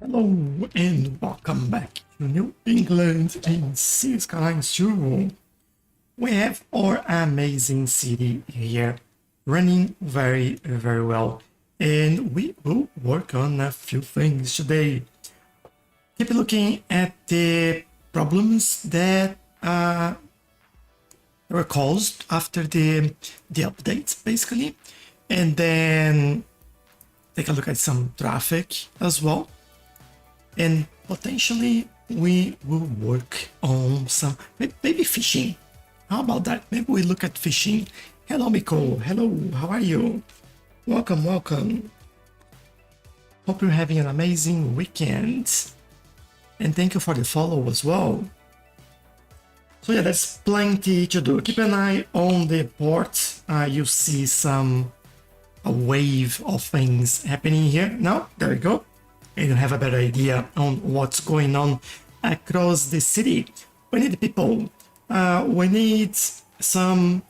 Hello and welcome back to New England in Cities Skylines 2. We have our amazing city here running very well, and we will work on a few things today. Keep looking at the problems that were caused after the updates, basically, and then take a look at some traffic as well. And potentially we will work on some maybe fishing. How about that? Maybe we look at fishing. Hello Miko, hello, how are you? Welcome. Hope you're having an amazing weekend, and thank you for the follow as well. So yeah, there's plenty to do. Keep an eye on the port. You see a wave of things happening here. Now there we go, and you have a better idea on what's going on across the city. We need people. We need some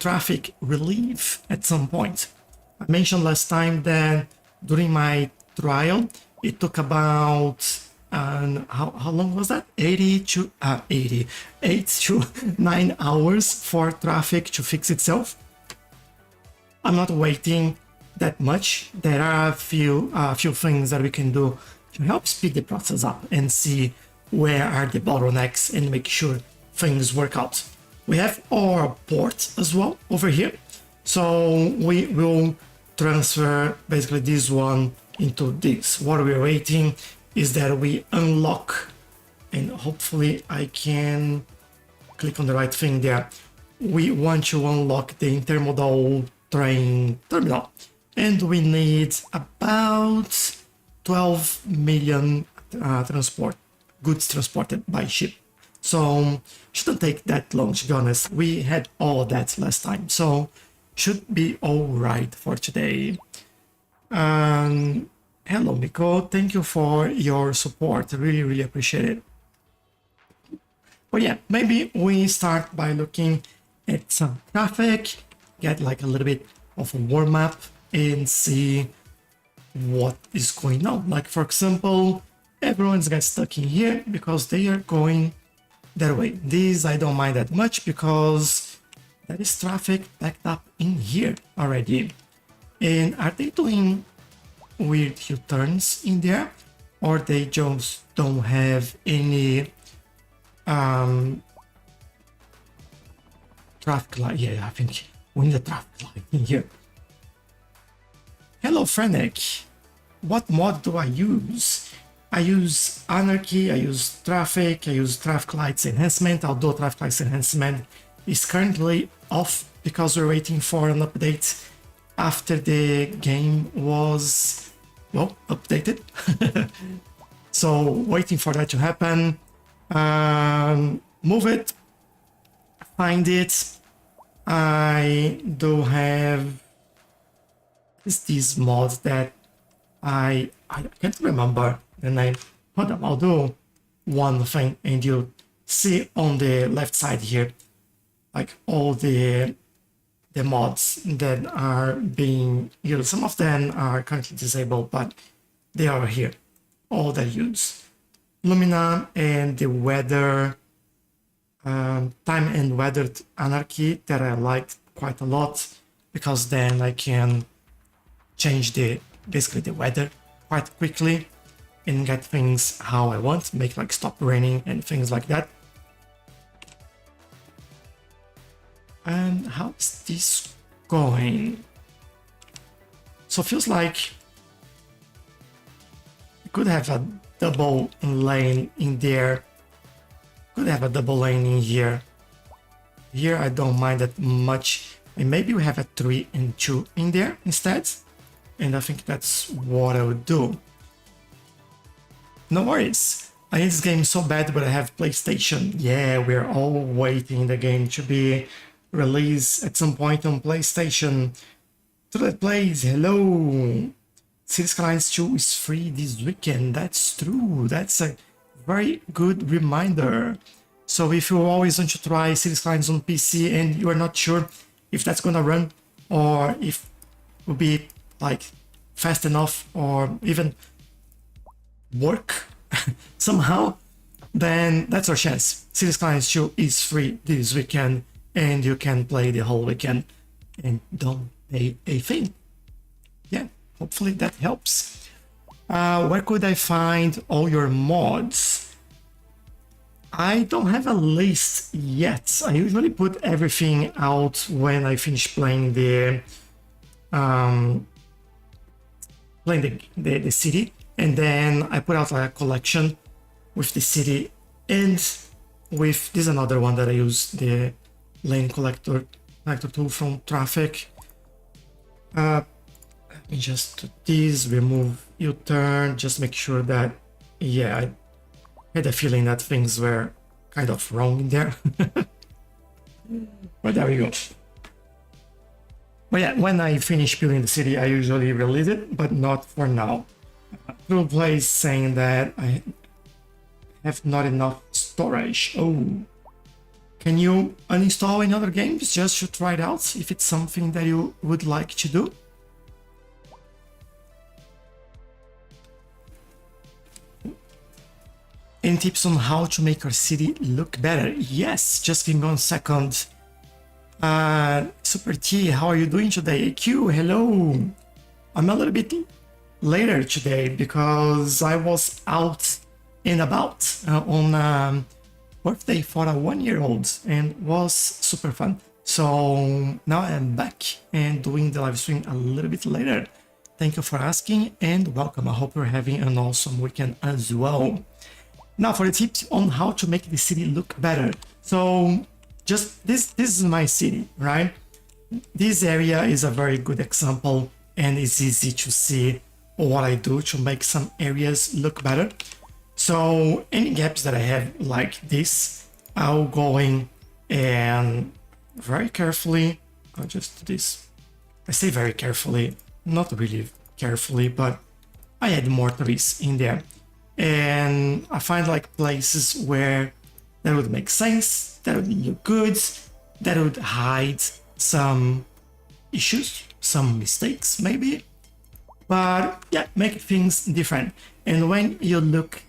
traffic relief at some point. I mentioned last time that during my trial, it took about how long was that? 8 to 9 hours for traffic to fix itself. I'm not waiting that much. There are a few things that we can do to help speed the process up and see where are the bottlenecks and make sure things work out. We have our port as well over here, so we will transfer basically this one into this. What we're waiting is that we unlock, and hopefully I can click on the right thing there. We want to unlock the intermodal train terminal, and we need about 12 million goods transported by ship. So shouldn't take that long, to be honest. We had all that last time, so should be all right for today. Hello Miko, thank you for your support. Really appreciate it. But yeah, maybe we start by looking at some traffic, get like a little bit of a warm up and see what is going on. Like for example, everyone's got stuck in here because they are going their way. These I don't mind that much because there is traffic backed up in here already. And are they doing weird U-turns in there, or they just don't have any traffic light? Yeah, I think we need a traffic light in here. Hello Frenek, what mod do I use? I use Anarchy, I use Traffic, I use Traffic Lights Enhancement, although Traffic Lights Enhancement is currently off because we're waiting for an update after the game was, well, updated. So waiting for that to happen. Move it, find it. I do have this mod that I can't remember the name. Hold on, I'll do one thing and you see on the left side here, like all the mods that are being used. Some of them are currently disabled, but they are here. All that use Lumina and the weather, time and weather anarchy that I like quite a lot, because then I can change basically the weather quite quickly and get things how I want, make like stop raining and things like that. And how's this going? So feels like you could have a double lane in there. Could have a double lane in here. Here I don't mind that much. And maybe we have a 3 and 2 in there instead. And I think that's what I would do. No worries. I need this game so bad, but I have PlayStation. Yeah, we're all waiting the game to be released at some point on PlayStation. To that place, hello. Cities Skylines 2 is free this weekend. That's true. That's a very good reminder. So if you always want to try Cities Skylines on PC and you are not sure if that's gonna run or if it will be like fast enough or even work somehow, then that's our chance. Cities Skylines 2 is free this weekend, and you can play the whole weekend and don't pay a thing. Yeah, hopefully that helps. Where could I find all your mods? I don't have a list yet. I usually put everything out when I finish playing the the city, and then I put out a collection with the city and with this another one that I use, the lane collector tool from traffic. Let me just do this, remove U-turn, just make sure that, yeah, I had a feeling that things were kind of wrong in there. But there we go. But yeah, when I finish building the city, I usually release it, but not for now. True Play is saying that I have not enough storage. Oh, can you uninstall in other games just to try it out if it's something that you would like to do? Any tips on how to make our city look better? Yes, just give me 1 second. Super T, how are you doing today? AQ, hello. I'm a little bit later today because I was out and about on birthday for a 1-year-old and was super fun. So now I'm back and doing the live stream a little bit later. Thank you for asking and welcome. I hope you're having an awesome weekend as well. Now for the tips on how to make the city look better. So just this is my city, right? This area is a very good example and it's easy to see what I do to make some areas look better. So any gaps that I have like this, I'll go in and very carefully, I'll just do this. I say very carefully, not really carefully, but I add more trees in there. And I find like places where that would make sense, that would look good, that would hide some issues, some mistakes maybe, but yeah, make things different. And when you look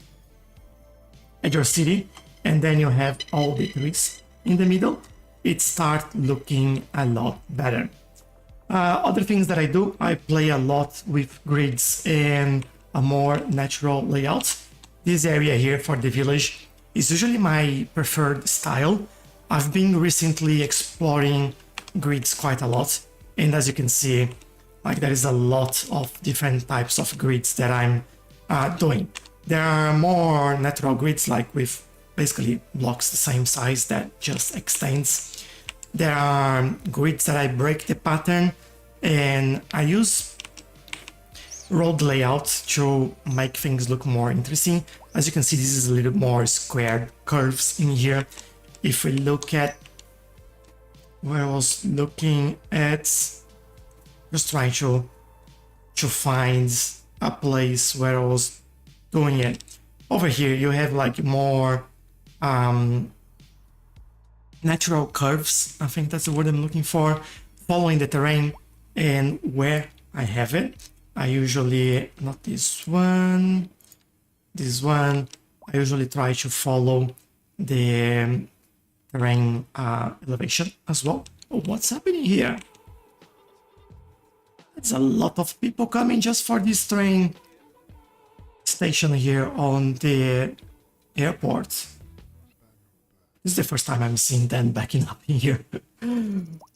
at your city and then you have all the trees in the middle, it starts looking a lot better. Other things that I do, I play a lot with grids and a more natural layout. This area here for the village is usually my preferred style. I've been recently exploring grids quite a lot, and as you can see, like there is a lot of different types of grids that I'm doing. There are more natural grids like with basically blocks the same size that just extends. There are grids that I break the pattern and I use road layout to make things look more interesting. As you can see, this is a little more squared curves in here. If we look at where I was looking at, just trying to find a place where I was doing it. Over here, you have like more natural curves. I think that's the word I'm looking for. Following the terrain and where I have it. I usually, not this one, I usually try to follow the terrain elevation as well. Oh, what's happening here? There's a lot of people coming just for this train station here on the airport. This is the first time I'm seeing them backing up in here.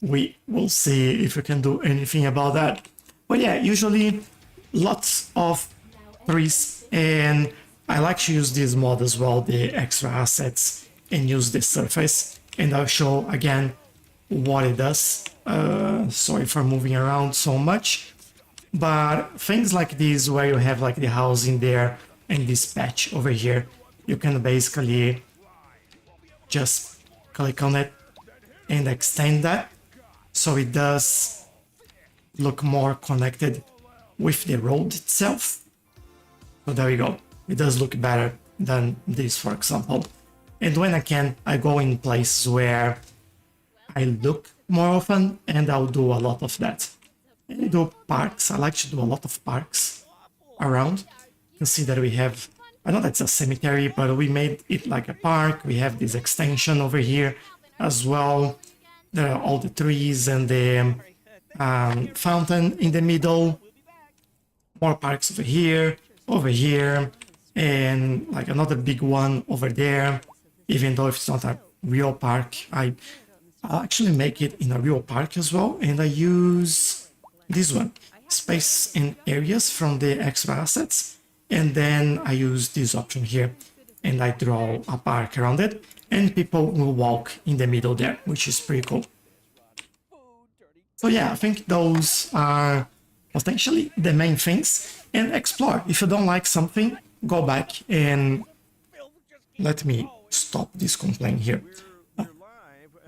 We will see if we can do anything about that. But yeah, usually lots of trees, and I like to use this mod as well, the extra assets, and use the surface. And I'll show again what it does. Sorry for moving around so much. But things like this, where you have like the house in there and this patch over here, you can basically just click on it and extend that so it does look more connected with the road itself. So there we go. It does look better than this, for example. And when I can, I go in places where I look more often and I'll do a lot of that. And do parks. I like to do a lot of parks around. You can see that we have I know that's a cemetery, but we made it like a park. We have this extension over here as well. There are all the trees and the fountain in the middle. More parks over here, and like another big one over there. Even though if it's not a real park, I'll actually make it in a real park as well. And I use this one, space and areas from the extra assets. And then I use this option here and I draw a park around it. And people will walk in the middle there, which is pretty cool. So yeah, I think those are potentially the main things. And explore. If you don't like something, go back and let me stop this complaint here.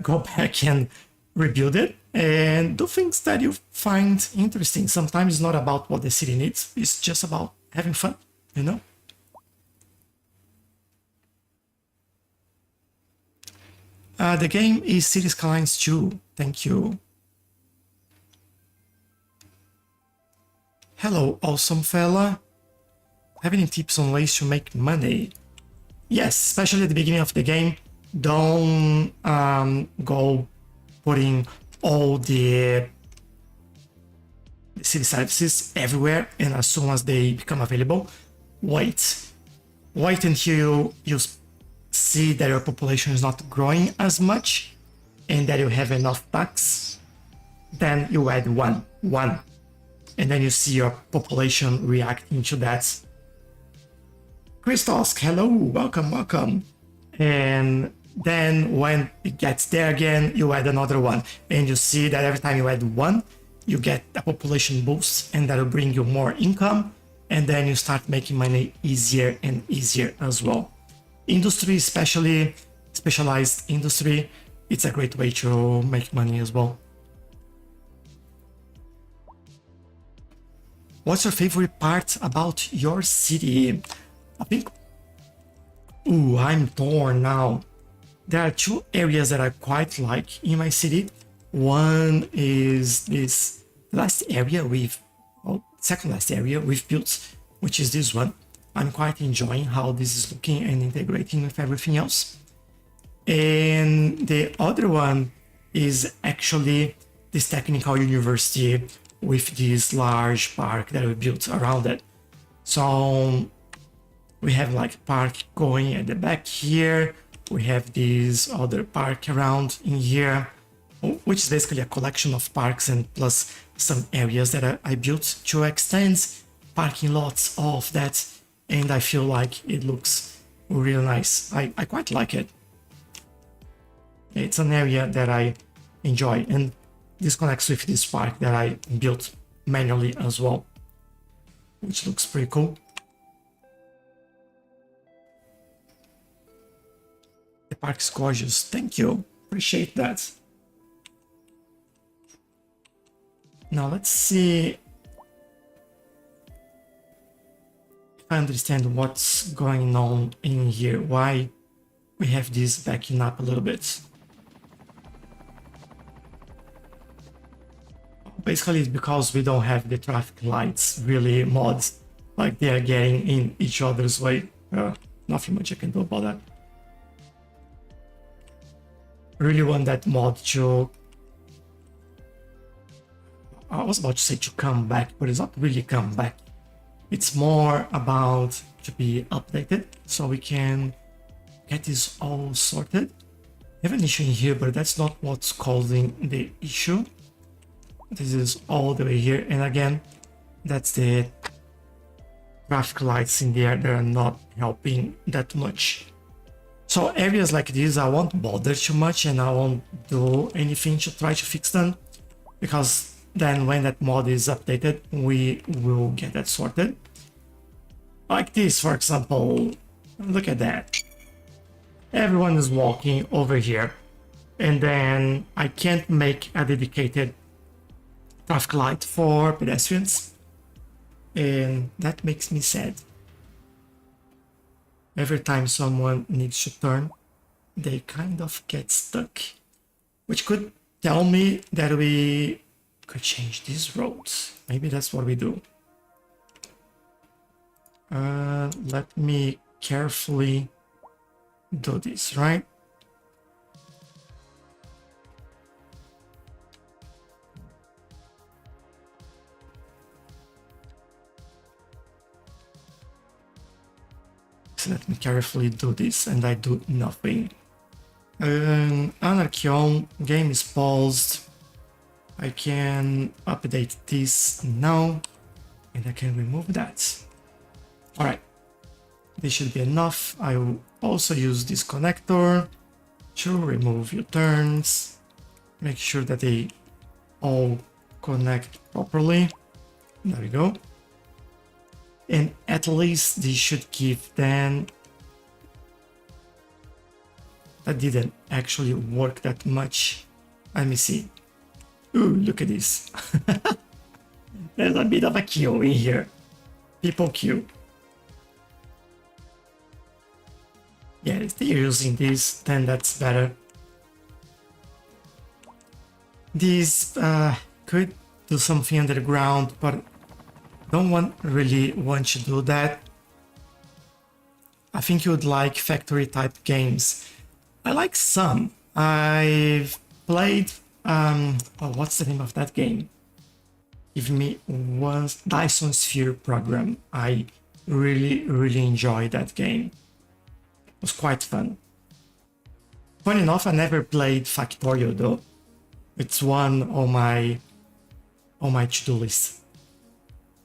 Go back and rebuild it and do things that you find interesting. Sometimes it's not about what the city needs, it's just about having fun, you know? The game is Cities Skylines 2. Thank you. Hello, awesome fella. Have any tips on ways to make money? Yes, especially at the beginning of the game. Don't go putting all the city services everywhere, and as soon as they become available, wait until you see that your population is not growing as much and that you have enough tax. Then you add one, and then you see your population reacting to that. Christos, hello, welcome. And then when it gets there again, you add another one. And you see that every time you add one, you get a population boost, and that will bring you more income. And then you start making money easier and easier as well. Industry, especially specialized industry, it's a great way to make money as well. What's your favorite part about your city? I think, I'm torn now. There are two areas that I quite like in my city. One is this second last area we've built, which is this one. I'm quite enjoying how this is looking and integrating with everything else. And the other one is actually this technical university with this large park that we built around it. So we have like a park going at the back here. We have this other park around in here, which is basically a collection of parks and plus some areas that I built to extend parking lots, all of that. And I feel like it looks really nice. I quite like it. It's an area that I enjoy, and this connects with this park that I built manually as well, which looks pretty cool. The park's gorgeous. Thank you. Appreciate that. Now let's see if I understand what's going on in here. Why we have this backing up a little bit. Basically, it's because we don't have the traffic lights really mods, like they are getting in each other's way. Nothing much I can do about that. Really want that mod to, I was about to say to come back, but it's not really come back. It's more about to be updated so we can get this all sorted. I have an issue in here, but that's not what's causing the issue. This is all the way here, and again, that's the traffic lights in there that are not helping that much. So areas like this, I won't bother too much and I won't do anything to try to fix them, because then when that mod is updated, we will get that sorted. Like this, for example, look at that. Everyone is walking over here, and then I can't make a dedicated traffic light for pedestrians, and that makes me sad. Every time someone needs to turn, they kind of get stuck, which could tell me that we could change these roads. Maybe that's what we do. Let me carefully do this, right? So let me carefully do this, and I do nothing. Anarchion, game is paused. I can update this now, and I can remove that. Alright, this should be enough. I will also use this connector to remove U-turns. Make sure that they all connect properly. There we go. And at least this should give them... That didn't actually work that much. Let me see. Ooh, look at this. There's a bit of a queue in here. People queue. Yeah, if they're using this, then that's better. This could do something underground, but don't really want to do that. I think you would like factory type games. I like some. I've played what's the name of that game? Give me one. Dyson Sphere Program. I really enjoyed that game. It was quite fun. Funny enough, I never played Factorio though. It's one on my to-do list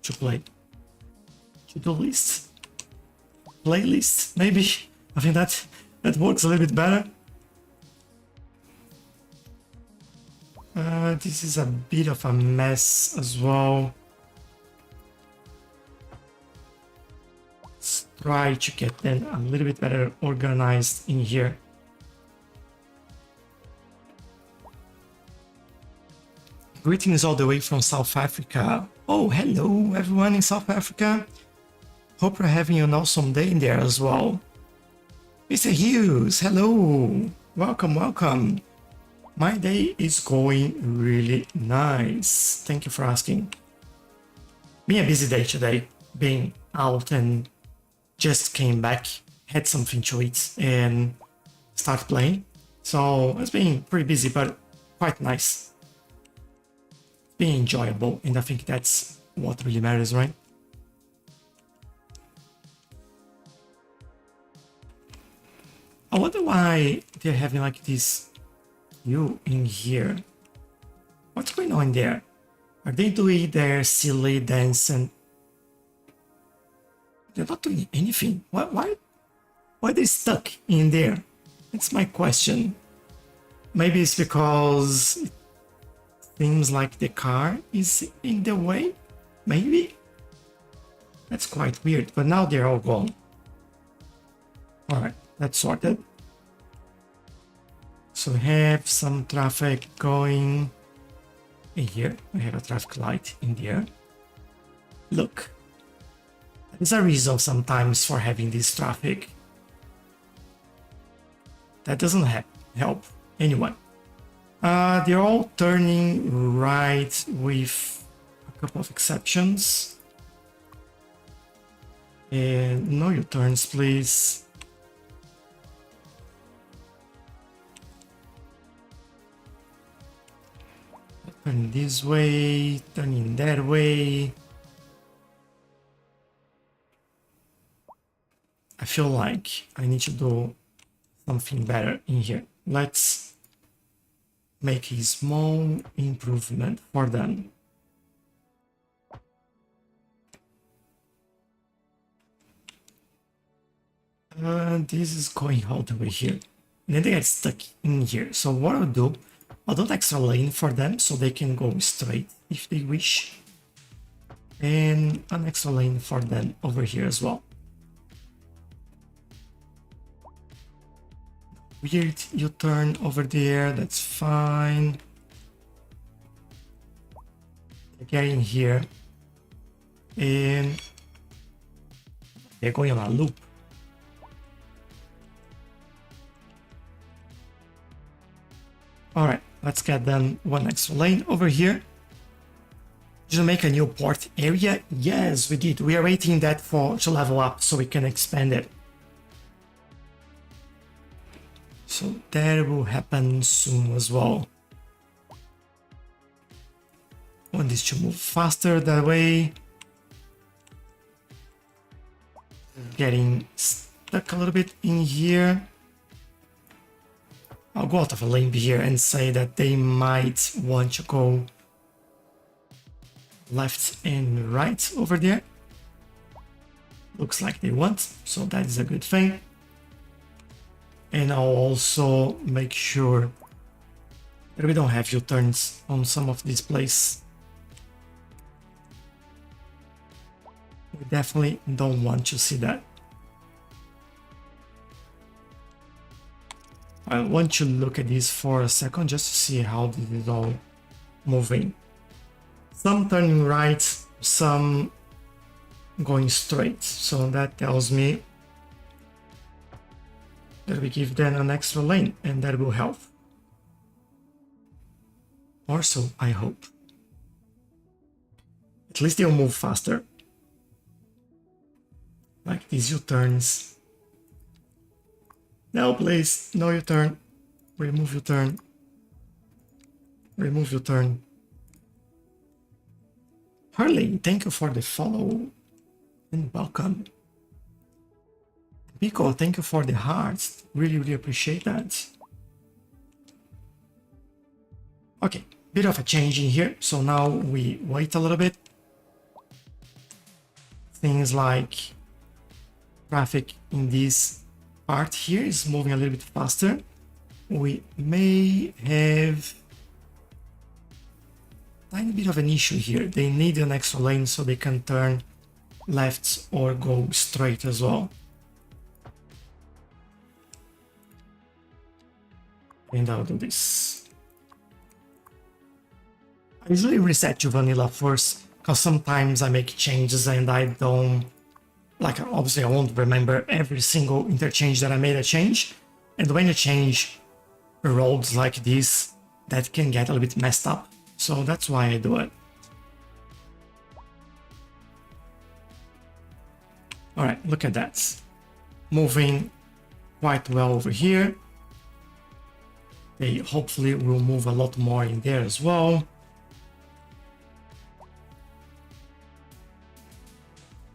to play. To-do list? Playlist, maybe? I think that works a little bit better. This is a bit of a mess as well. Let's try to get them a little bit better organized in here. Greetings all the way from South Africa. Oh, hello everyone in South Africa. Hope you're having an awesome day in there as well. Mr. Hughes, hello. Welcome, welcome. My day is going really nice. Thank you for asking. Been a busy day today. Being out and just came back, had something to eat and start playing. So it's been pretty busy, but quite nice. Being enjoyable, and I think that's what really matters, right? I wonder why they're having like this queue in here. What's going on there? Are they doing their silly dance and they're not doing anything? Why are they stuck in there? That's my question. Maybe it's because it seems like the car is in the way? Maybe? That's quite weird, but now they're all gone. Alright, that's sorted. So we have some traffic going in here. We have a traffic light in there. Look, there's a reason sometimes for having this traffic. That doesn't help anyone. They're all turning right with a couple of exceptions. And no U-turns, please. Turn this way, turning that way. I feel like I need to do something better in here. Let's make a small improvement for them. This is going all the way here. And then they get stuck in here. So what I'll do, I'll do an extra lane for them so they can go straight if they wish. And an extra lane for them over here as well. Weird U-turn over there, that's fine. Get in here. And they're going on a loop. Alright, let's get them one extra lane over here. Did you make a new port area? Yes, we did. We are waiting that to level up so we can expand it. So that will happen soon as well. Want this to move faster that way. Getting stuck a little bit in here. I'll go out of a limb here and say that they might want to go left and right over there. Looks like they want, so that is a good thing. And I'll also make sure that we don't have U-turns on some of these places. We definitely don't want to see that. I want to look at this for a second just to see how this is all moving. Some turning right, some going straight. So that tells me that we give them an extra lane and that will help. Or so I hope. At least they'll move faster. Like these U-turns. No, please, no U-turn. Remove U-turn. Remove U-turn. Harley, thank you for the follow and welcome. Pico, thank you for the hearts. Really, really appreciate that. Okay, bit of a change in here. So now we wait a little bit. Things like traffic in this part here is moving a little bit faster. We may have a tiny bit of an issue here. They need an extra lane so they can turn left or go straight as well. And I'll do this. I usually reset to vanilla first because sometimes I make changes and I don't, like obviously I won't remember every single interchange that I made a change. And when you change roads like this, that can get a little bit messed up. So that's why I do it. All right, look at that. Moving quite well over here. They hopefully will move a lot more in there as well.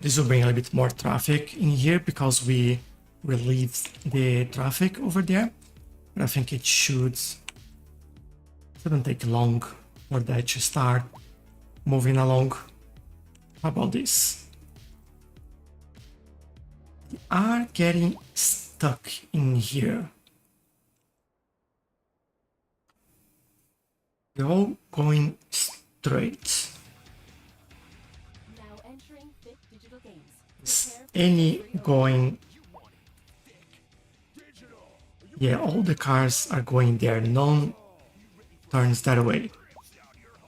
This will bring a little bit more traffic in here because we relieved the traffic over there. But I think it shouldn't take long for that to start moving along. How about this? We are getting stuck in here. They're all going straight. Now entering Fit Digital Games. Is any going? Yeah, all the cars are going there. None turns that way.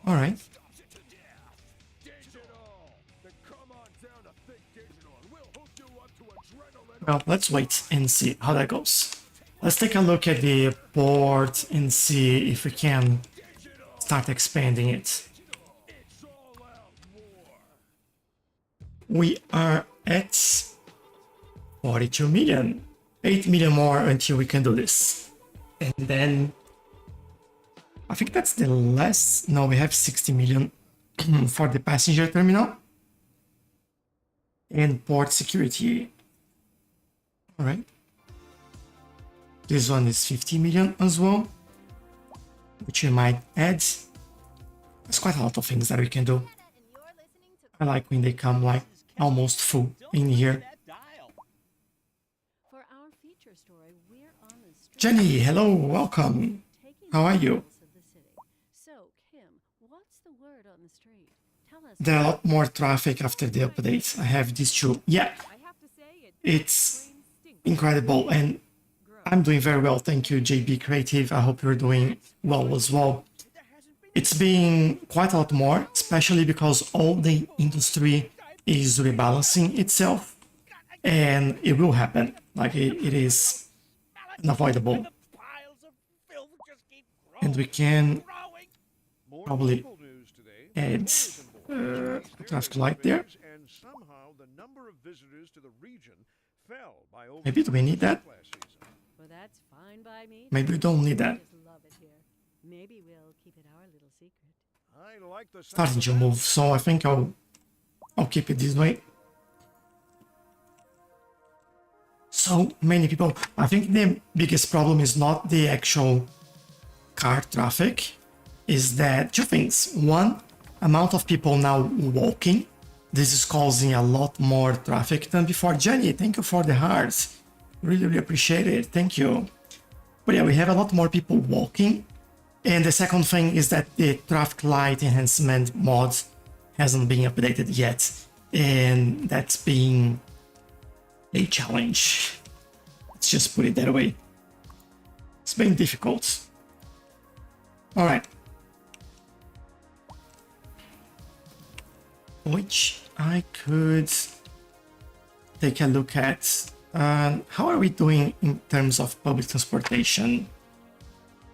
All right. Well, let's wait and see how that goes. Let's take a look at the port and see if we can start expanding it. We are at 42 million. 8 million more until we can do this. And then I think that's the last. No, we have 60 million for the passenger terminal and port security. All right. This one is 50 million as well, which we might add. There's quite a lot of things that we can do. I like when they come like almost full in here. Jenny, hello, welcome. How are you? There are a lot more traffic after the updates. I have this too. Yeah, it's incredible and I'm doing very well. Thank you, JB Creative. I hope you're doing well as well. It's been quite a lot more, especially because all the industry is rebalancing itself and it will happen. Like it is unavoidable. And we can probably add a traffic light there. Maybe do we need that? Fine by me. Maybe we don't need that. Just love it here. Maybe we'll keep it our little secret. I like the sound Starting of to that. move, so I think I'll keep it this way. So many people. I think the biggest problem is not the actual car traffic, is that two things. One, amount of people now walking. This is causing a lot more traffic than before. Jenny, thank you for the hearts. Really, really appreciate it. Thank you. But yeah, we have a lot more people walking. And the second thing is that the traffic light enhancement mod hasn't been updated yet. And that's being a challenge. Let's just put it that way. It's been difficult. All right. Which I could take a look at. How are we doing in terms of public transportation?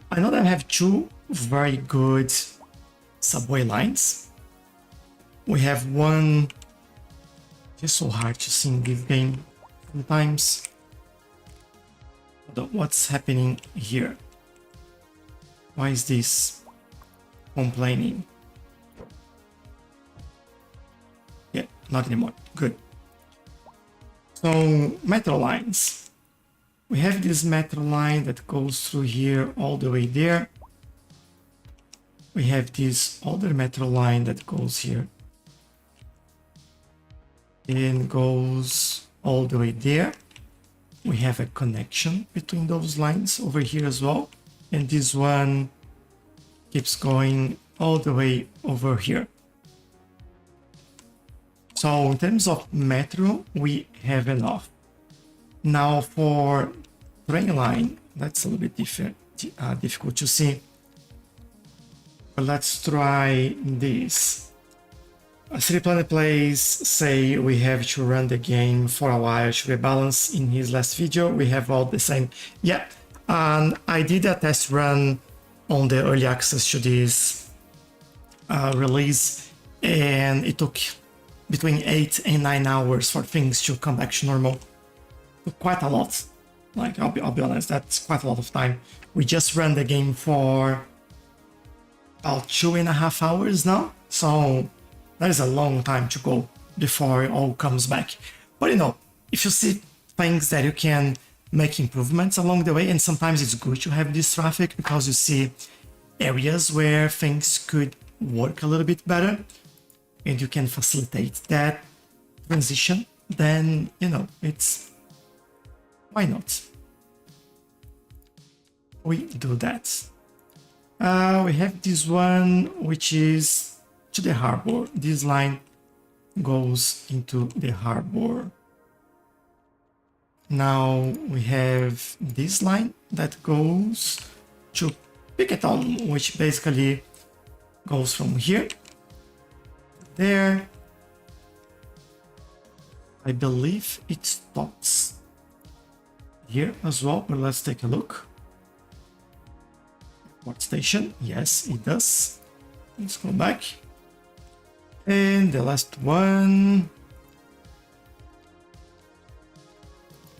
I know that I have two very good subway lines. We have one. It's so hard to see in this game sometimes. What's happening here? Why is this complaining? Yeah, not anymore. Good. So, metro lines. We have this metro line that goes through here all the way there. We have this other metro line that goes here and goes all the way there. We have a connection between those lines over here as well. And this one keeps going all the way over here. So in terms of metro, we have enough. Now for train line, that's a little bit difficult to see. But let's try this. City Planet Plays say we have to run the game for a while to rebalance. In his last video, we have all the same. Yeah, and I did a test run on the early access to this release, and it took between 8 and 9 hours for things to come back to normal. Quite a lot. Like, I'll be honest, that's quite a lot of time. We just ran the game for about 2.5 hours now, so that is a long time to go before it all comes back. But you know, if you see things that you can make improvements along the way, and sometimes it's good to have this traffic because you see areas where things could work a little bit better and you can facilitate that transition, then you know, it's why not? We do that. We have this one which is to the harbor. This line goes into the harbor. Now we have this line that goes to Picketon, which basically goes from here there. I believe it stops here as well, but let's take a look. What station? Yes, it does. Let's go back. And the last one,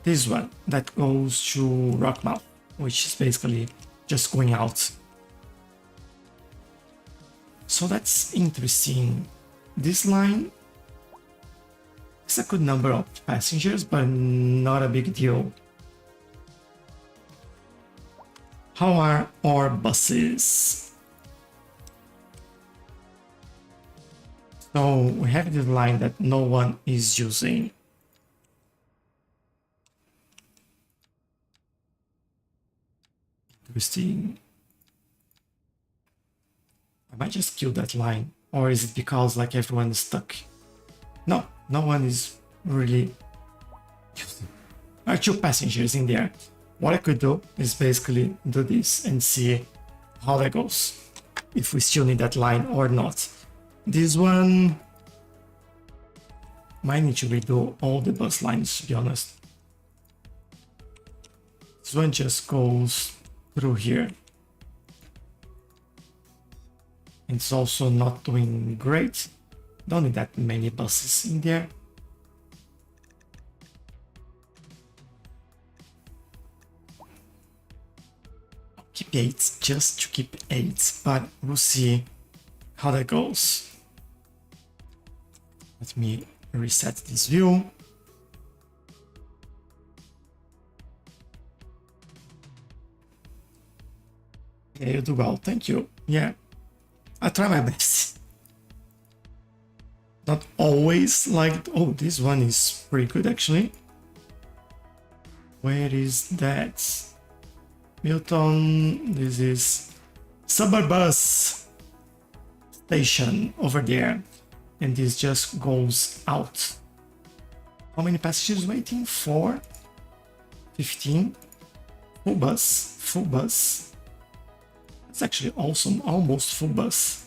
this one that goes to Rockmouth, which is basically just going out. So that's interesting. This line is a good number of passengers, but not a big deal. How are our buses? So we have this line that no one is using. Interesting. I might just kill that line, or is it because like everyone is stuck? No, no one is really using. There are 2 passengers in there. What I could do is basically do this and see how that goes, if we still need that line or not. This one might need to redo all the bus lines, to be honest. This one just goes through here. It's also not doing great. Don't need that many buses in there. keep 8 just to keep 8, but we'll see how that goes. Let me reset this view. Yeah, you do well, thank you. Yeah, I try my best. Not always like, oh, this one is pretty good actually. Where is that? Milton, this is Suburbus station over there. And this just goes out. How many passengers waiting? 4? 15? Full bus, full bus. It's actually awesome, almost full bus.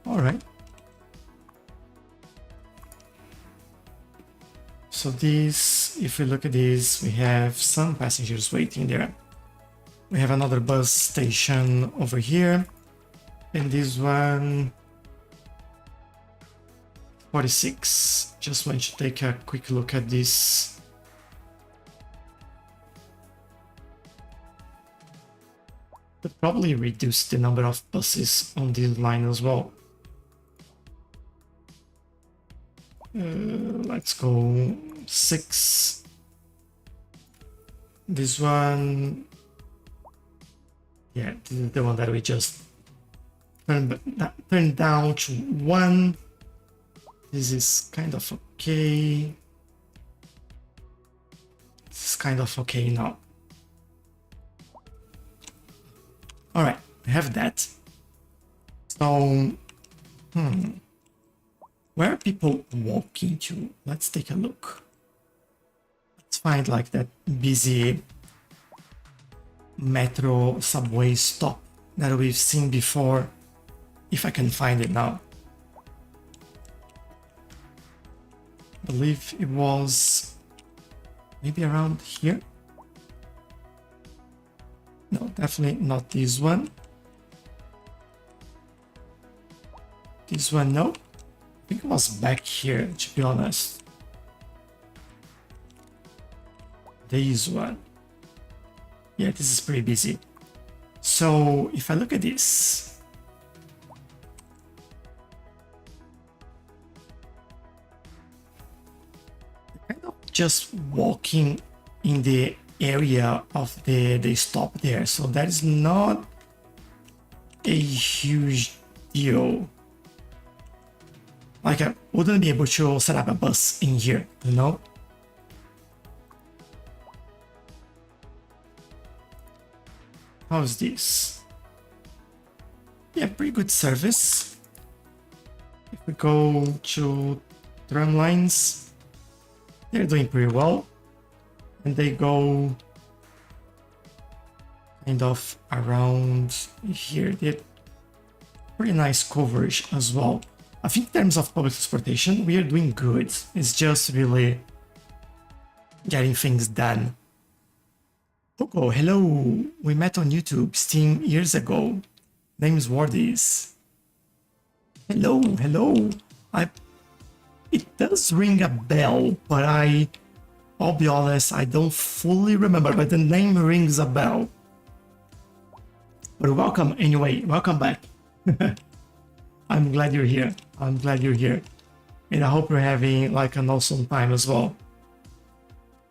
All right. So this, if we look at this, we have some passengers waiting there. We have another bus station over here. And this one, 46. Just want to take a quick look at this. Could probably reduce the number of buses on this line as well. Let's go 6. This one, yeah, this is the one that we just turned down to 1. This is kind of okay. This is kind of okay now. All right, we have that. So, where are people walking to? Let's take a look. Let's find like that busy metro subway stop that we've seen before, if I can find it now. I believe it was maybe around here. No, definitely not this one. This one, no. I think it was back here, to be honest. This one. Yeah, this is pretty busy. So if I look at this, kind of just walking in the area of the stop there. So that is not a huge deal. Like I wouldn't be able to set up a bus in here, you know? How's this? Yeah, pretty good service. If we go to tram lines, they're doing pretty well. And they go kind of around here. They're pretty nice coverage as well. I think in terms of public transportation, we are doing good. It's just really getting things done. Coco, hello. We met on YouTube, Steam, years ago. Name's Wardies. Hello, hello. It does ring a bell, but I'll be honest, I don't fully remember, but the name rings a bell. But welcome anyway, welcome back. I'm glad you're here. I'm glad you're here. And I hope you're having like an awesome time as well.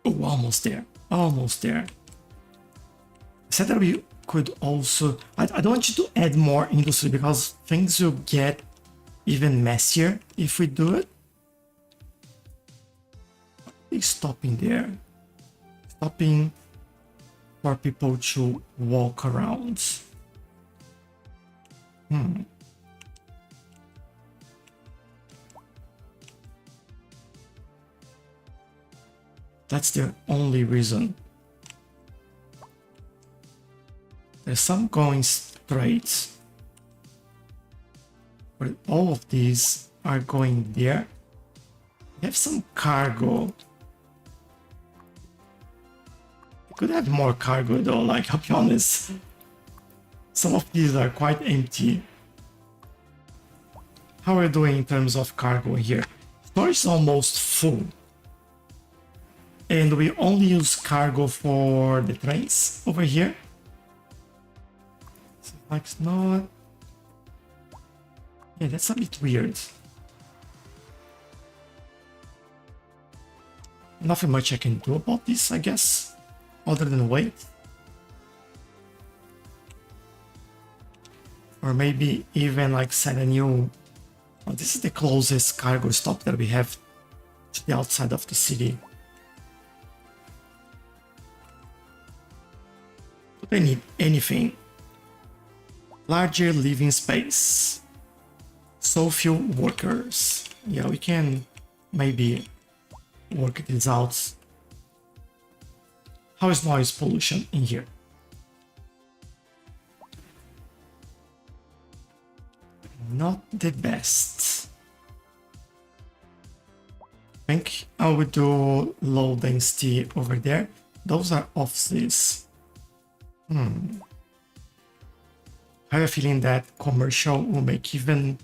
Oh, almost there. Almost there. I said that we could also... I don't want you to add more industry because things will get even messier if we do it. Stopping there. Stopping for people to walk around. That's the only reason. There's some going straight, but all of these are going there. We have some cargo. We could have more cargo though, like, I'll be honest. Some of these are quite empty. How are we doing in terms of cargo here? Storage is almost full. And we only use cargo for the trains over here. Like not. Yeah, that's a bit weird. Nothing much I can do about this, I guess, other than wait. Or maybe even like set a new. Oh, this is the closest cargo stop that we have to the outside of the city. Do they need anything? Larger living space. So few workers. Yeah, we can maybe work this out. How is noise pollution in here? Not the best. I think I would do low density over there. Those are offices. I have a feeling that commercial will make even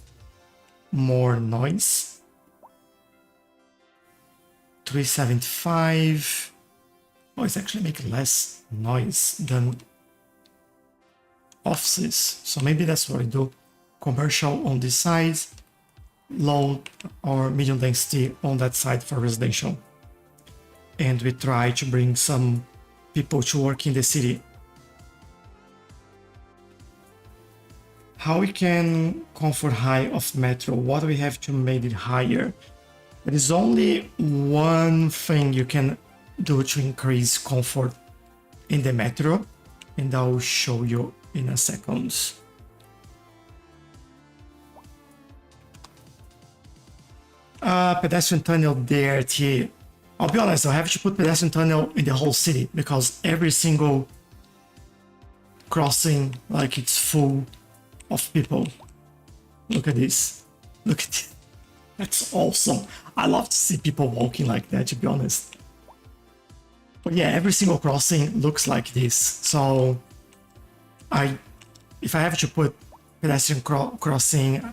more noise. 375. Oh, it's actually making less noise than offices. So maybe that's what I do. Commercial on this side, low or medium density on that side for residential. And we try to bring some people to work in the city. How we can comfort high of metro? What do we have to make it higher? There is only one thing you can do to increase comfort in the metro, and I'll show you in a second. Pedestrian tunnel there, T. I'll be honest, I have to put pedestrian tunnel in the whole city because every single crossing, like it's full of people. Look at this. Look at this. That's awesome. I love to see people walking like that, to be honest. But yeah, every single crossing looks like this. So if I have to put pedestrian crossing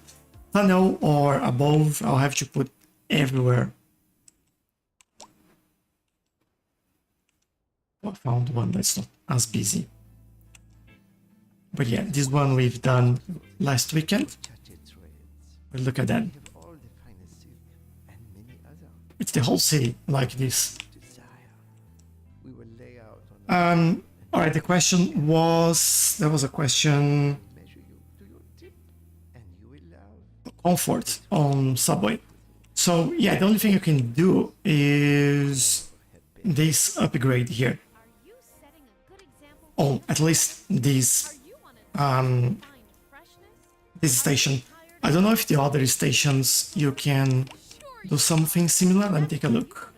tunnel or above, I'll have to put everywhere. I found one that's not as busy. But yeah, this one we've done last weekend. But look at that. It's the whole city like this. Alright, the question was, there was a question, comfort on subway. So yeah, the only thing you can do is this upgrade here. Oh, at least this this station. I don't know if the other stations you can do something similar. Let me take a look.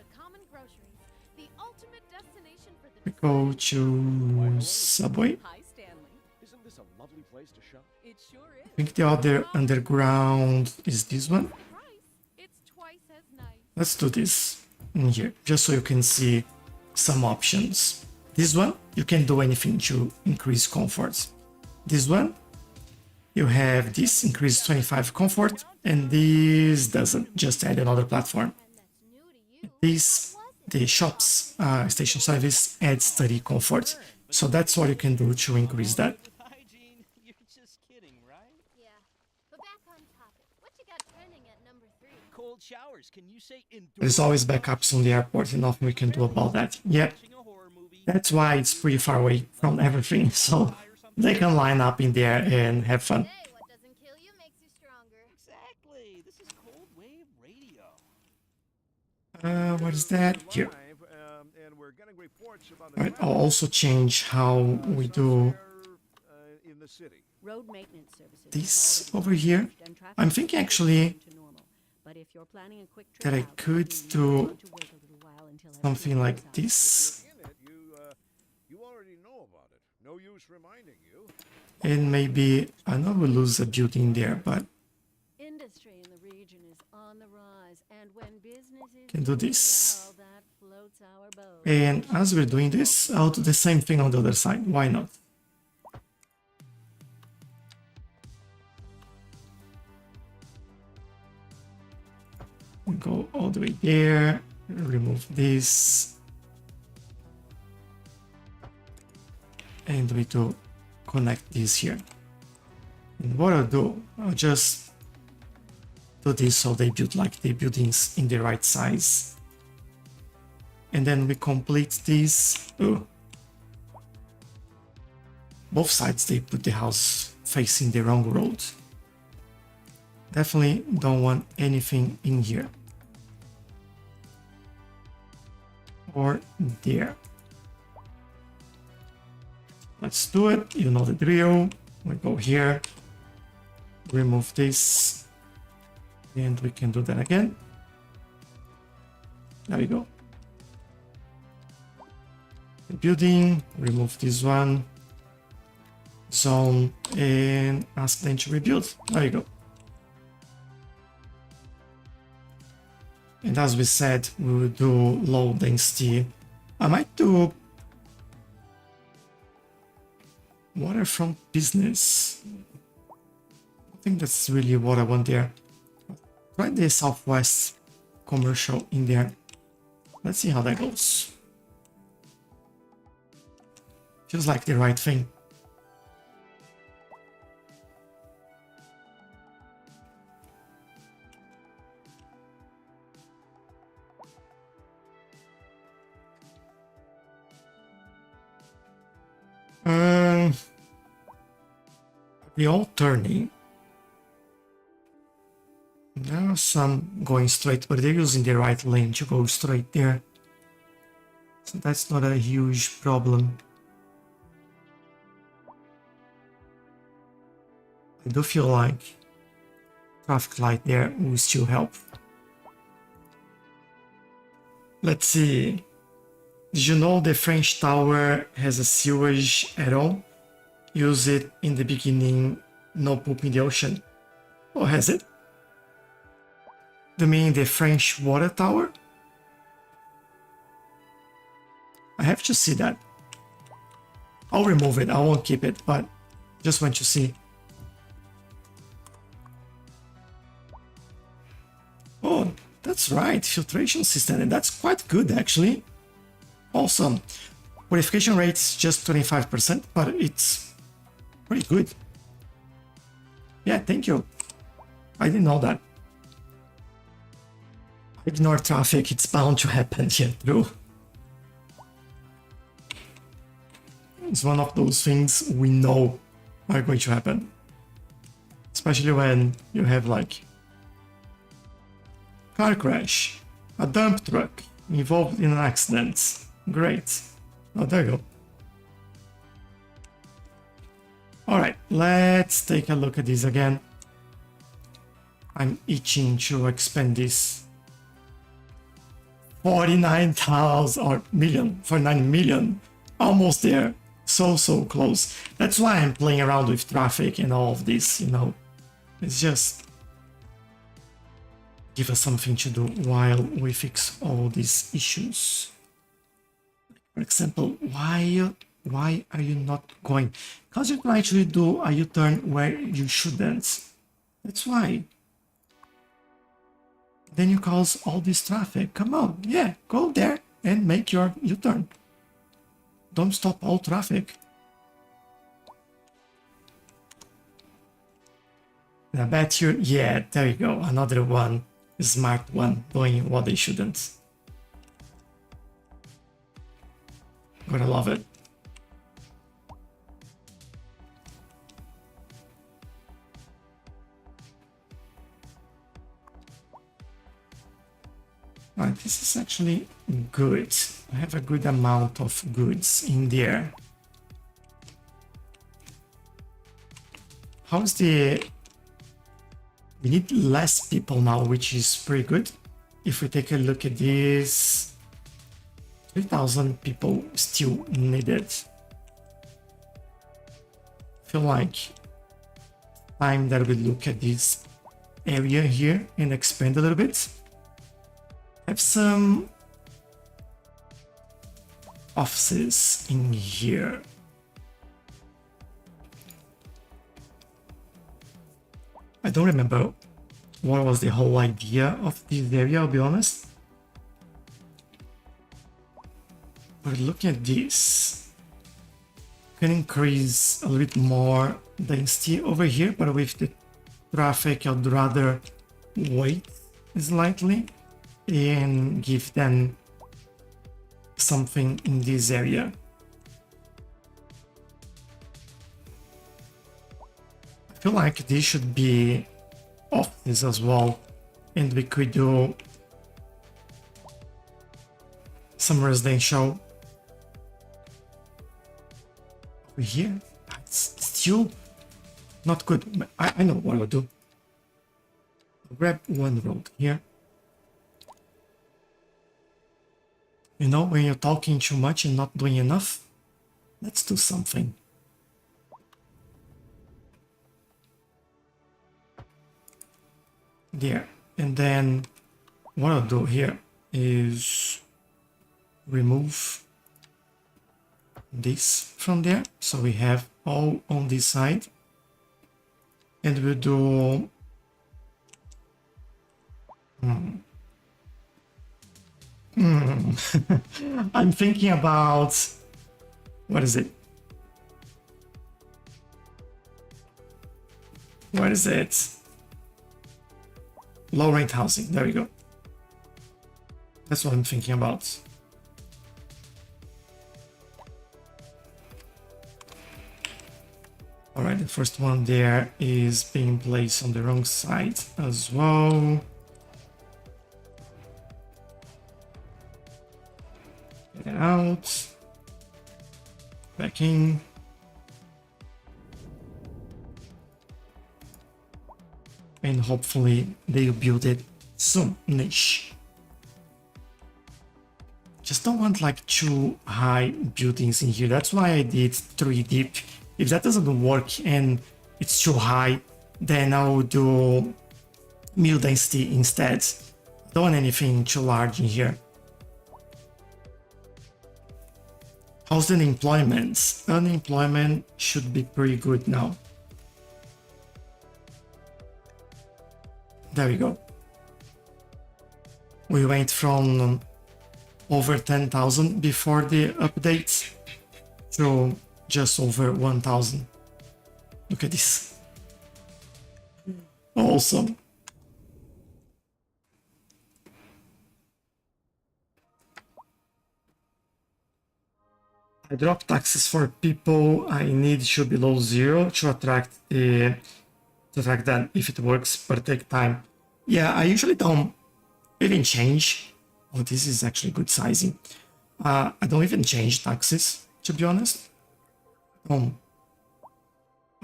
We go to subway. I think the other underground is this one. Let's do this in here, just so you can see some options. This one, you can do anything to increase comfort. This one, you have this increase 25 comfort, and this doesn't, just add another platform. This, the shops station service adds 30 comfort. So that's what you can do to increase that. You're just kidding, right? Yeah. But back on topic. What you got trending at number 3? Cold showers. Can you say There's always backups on the airport and nothing we can do about that. Yep. That's why it's pretty far away from everything, so they can line up in there and have fun. Hey, what doesn't kill you makes you stronger. Exactly. This is cold wave radio. What is that? Here. Alright, I'll also change how we do Road maintenance services this over here. I'm thinking actually that I could do something like this. And maybe, I know we'll lose a building there, but Industry in the region is on the rise, and when business is can do doing this. well, that floats our boat. And as we're doing this, I'll do the same thing on the other side. Why not? Go all the way there. Remove this. And we do connect this here. And what I'll do, I'll just do this so they build like the buildings in the right size. And then we complete this. Oh. Both sides, they put the house facing the wrong road. Definitely don't want anything in here. Or there. Let's do it. You know the drill. We go here. Remove this. And we can do that again. There we go. The building. Remove this one. Zone. And ask them to rebuild. There you go. And as we said, we will do low density. I might do waterfront business. I think that's really what I want there. Try the Southwest commercial in there. Let's see how that goes. Feels like the right thing. They all turning. There are some going straight, but they're using the right lane to go straight there. So that's not a huge problem. I do feel like traffic light there will still help. Let's see. Did you know the French Tower has a sewage at all? Use it in the beginning, no poop in the ocean. Or has it? Do you mean the French water tower? I have to see that. I'll remove it, I won't keep it, but just want to see. Oh, that's right, filtration system, and that's quite good actually. Awesome. Purification rate is just 25%, but it's pretty good. Yeah, thank you. I didn't know that. Ignore traffic, it's bound to happen here, true. It's one of those things we know are going to happen. Especially when you have like car crash, a dump truck involved in an accident. Great. Oh, there you go. Alright, let's take a look at this again. I'm itching to expand this. 49,000 or million, 49 million. Almost there. So close. That's why I'm playing around with traffic and all of this, you know. It's just give us something to do while we fix all these issues. For example, why are you not going? Because you can actually do a U-turn where you shouldn't. That's why. Then you cause all this traffic. Come on, yeah, go there and make your U-turn. Don't stop all traffic. And I bet you, yeah, there you go, another one, smart one, doing what they shouldn't. Gotta love it. Right, this is actually good. I have a good amount of goods in there. How's the... We need less people now, which is pretty good. If we take a look at this, 3,000 people still needed. Feel like time that we look at this area here and expand a little bit. Have some offices in here. I don't remember what was the whole idea of this area, I'll be honest. But look at this. can increase a little bit more density over here, but with the traffic, I'd rather wait slightly and give them something in this area. I feel like this should be offices as well, and we could do some residential over here. It's still not good. I know what I'll do. I'll grab one road here. You know, when you're talking too much and not doing enough, let's do something. There. And then what I'll do here is remove this from there. So we have all on this side. And we'll do... I'm thinking about... What is it? What is it? Low rent housing. There we go. That's what I'm thinking about. Alright, the first one there is being placed on the wrong side as well. Get it out. Back in. And hopefully they'll build it soon-ish. Just don't want like too high buildings in here. That's why I did 3 deep. If that doesn't work and it's too high, then I'll do middle density instead. Don't want anything too large in here. How's the unemployment? Unemployment should be pretty good now. There we go. We went from over 10,000 before the update to just over 1,000. Look at this. Awesome. I drop taxes for people I need should be below 0 to attract that if it works, but take time. Yeah, I usually don't even change. Oh, this is actually good sizing. I don't even change taxes, to be honest. I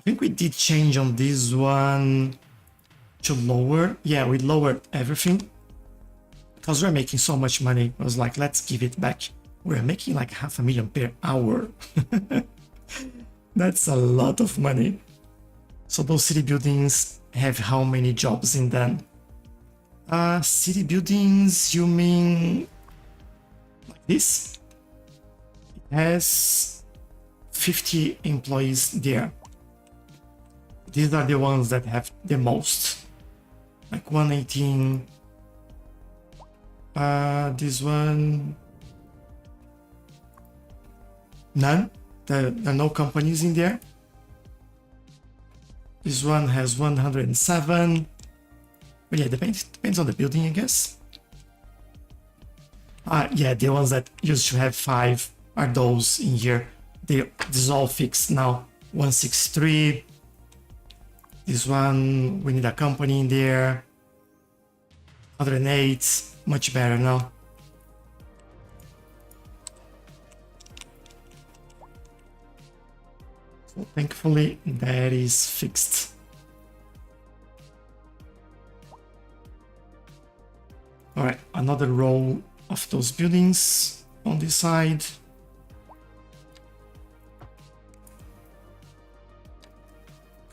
think we did change on this one to lower. Yeah, we lowered everything because we're making so much money. I was like, let's give it back. We're making like 500,000 per hour. That's a lot of money. So those city buildings have how many jobs in them? City buildings, you mean like this? It has 50 employees there. These are the ones that have the most. Like 118. This one. None. There are no companies in there. This one has 107. But yeah, depends on the building, I guess. Yeah, the ones that used to have 5 are those in here. This is all fixed now. 163. This one, we need a company in there. 108, much better now. So thankfully, that is fixed. Alright, another row of those buildings on this side.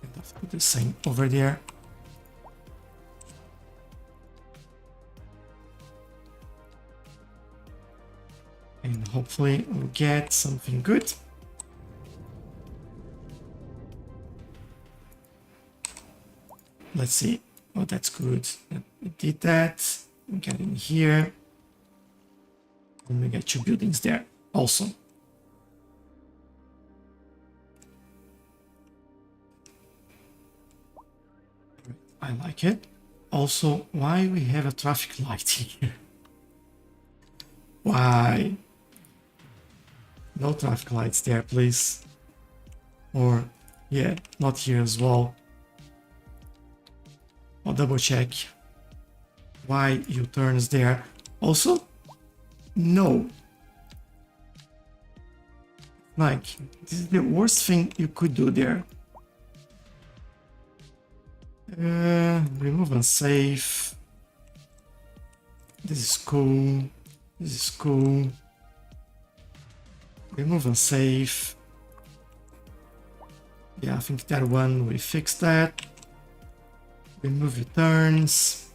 And I'll put the same over there. And hopefully we'll get something good. Let's see. Oh, that's good. We did that. We get in here. And we get 2 buildings there. Awesome. I like it. Also, why we have a traffic light here? Why? No traffic lights there, please. Or, yeah, not here as well. I'll double check why U-turns there. Also, no. Like, this is the worst thing you could do there. Remove unsafe. This is cool. This is cool. Remove unsafe. Yeah, I think that one, we fixed that. Remove returns.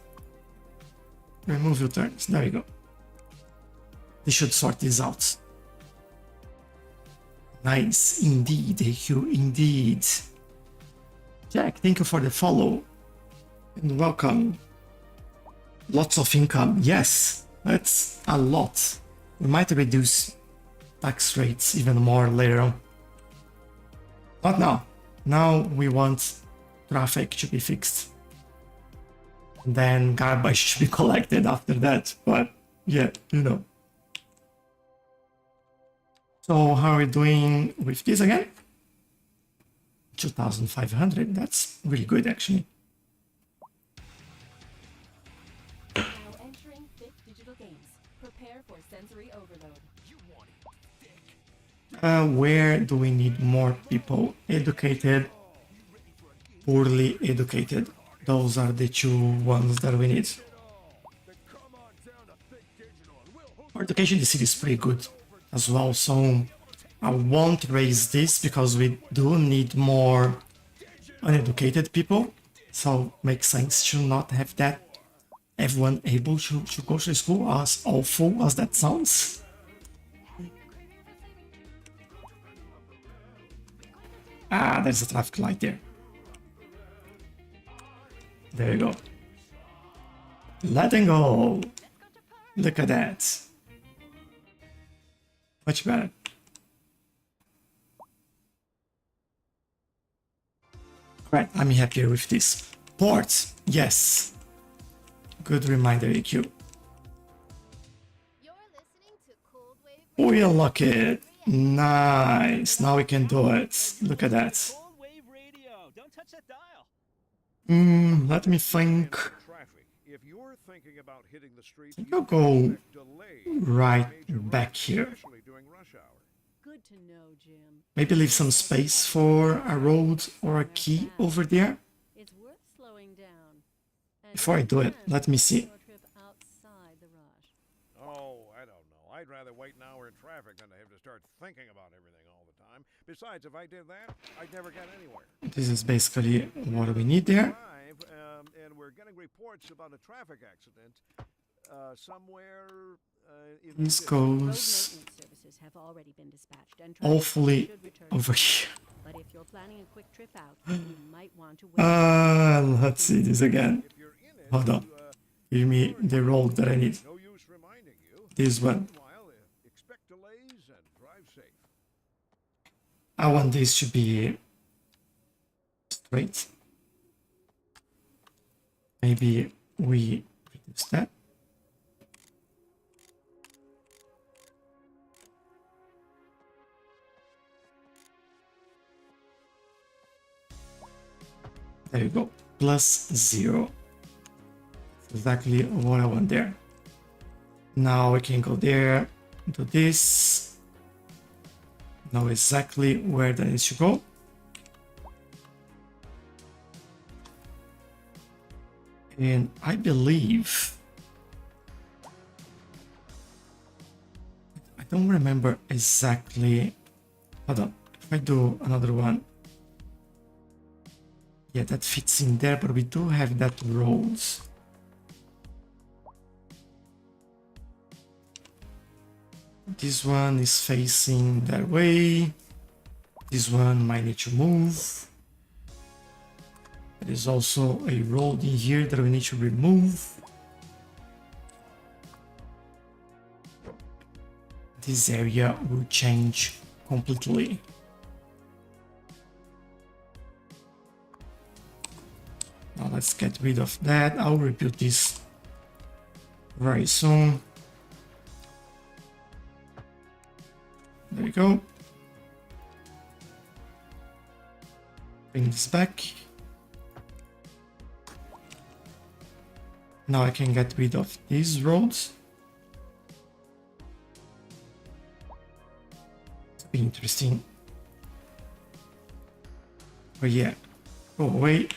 Remove returns. There you go. They should sort this out. Nice, indeed, Hugh, indeed. Jack, thank you for the follow. And welcome. Lots of income. Yes, that's a lot. We might reduce tax rates even more later on. Not now. Now we want traffic to be fixed. And then garbage should be collected after that. But yeah, you know. So how are we doing with this again? 2,500. That's really good, actually. Now entering Fit Digital Games. Prepare for sensory overload. Where do we need more people? Educated, poorly educated. Those are the two ones that we need. For education, the city is pretty good as well, so I won't raise this because we do need more uneducated people. So makes sense to not have that. Everyone able to go to school, as awful as that sounds. Ah, there's a traffic light there. There you go. Letting go. Look at that. Much better. Right, I'm happier with this. Port, yes. Good reminder, EQ. You're listening to Cold Wave We unlock it. Nice. Now we can do it. Look at that. Cold wave radio. Don't touch that dial. Let me think. Traffic. If you're thinking about hitting the streets, I'll go right back here. especially during rush hour. Good to know, Jim. Maybe leave some space for a road or a key over there. It's worth slowing down. And Before I do it, let me see. your trip outside the rush. Oh, I don't know. I'd rather wait an hour in traffic than to have to start thinking about everything all the time. Besides, if I did that, I'd never get anywhere. This is basically what we need there. And we're getting reports about a traffic accident somewhere in This the Road goes maintenance services have already been dispatched and awfully should return over soon. here. But if you're planning a quick trip out, you might want to wait. Let's see this again. If you're in it, Hold on. Give me the road that I need. no use reminding you. This one. Meanwhile, expect delays and drive safe. I want this to be straight. Maybe we reduce that. There you go. +0. Exactly what I want there. Now we can go there, do this. Know exactly where that needs to go. And I believe, I don't remember exactly. Hold on, if I do another one, yeah, that fits in there, but we do have that roads. This one is facing that way. This one might need to move. There is also a road in here that we need to remove. This area will change completely. Now let's get rid of that. I'll rebuild this very soon. There we go. Bring this back. Now I can get rid of these roads. It's be interesting. But yeah, go away.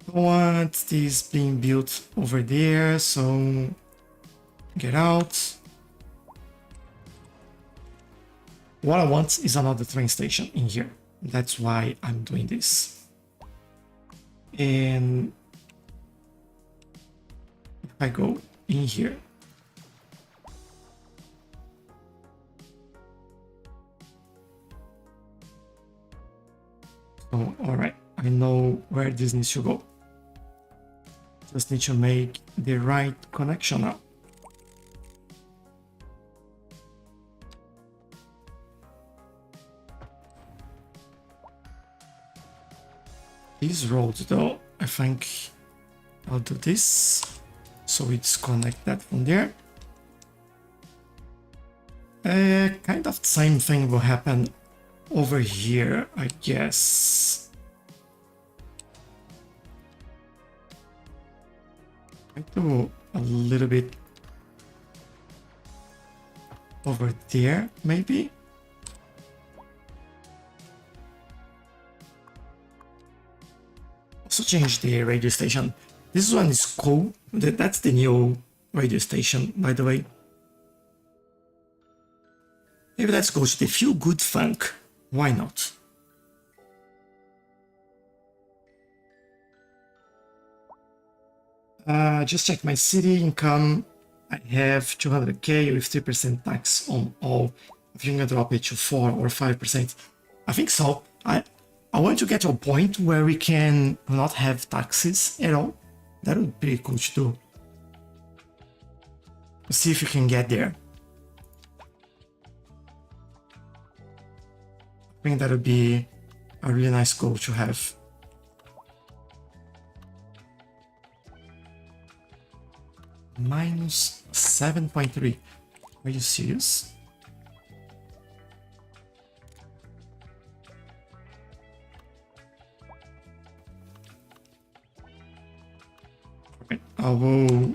Don't want this being built over there, so get out. What I want is another train station in here. That's why I'm doing this. And if I go in here, oh, all right, I know where this needs to go. Just need to make the right connection now. These roads though, I think I'll do this. So we disconnect that from there. Kind of the same thing will happen over here, I guess. I do a little bit over there, maybe. Also change the radio station. This one is cool. That's the new radio station, by the way. Maybe let's go to the Feel Good Funk. Why not? Just check my city income. I have 200k with 3% tax on all. I think I drop it to 4 or 5%. I think so. I want to get to a point where we can not have taxes at all. That would be cool to do. See if you can get there. I think that would be a really nice goal to have. Minus 7.3. Are you serious? I will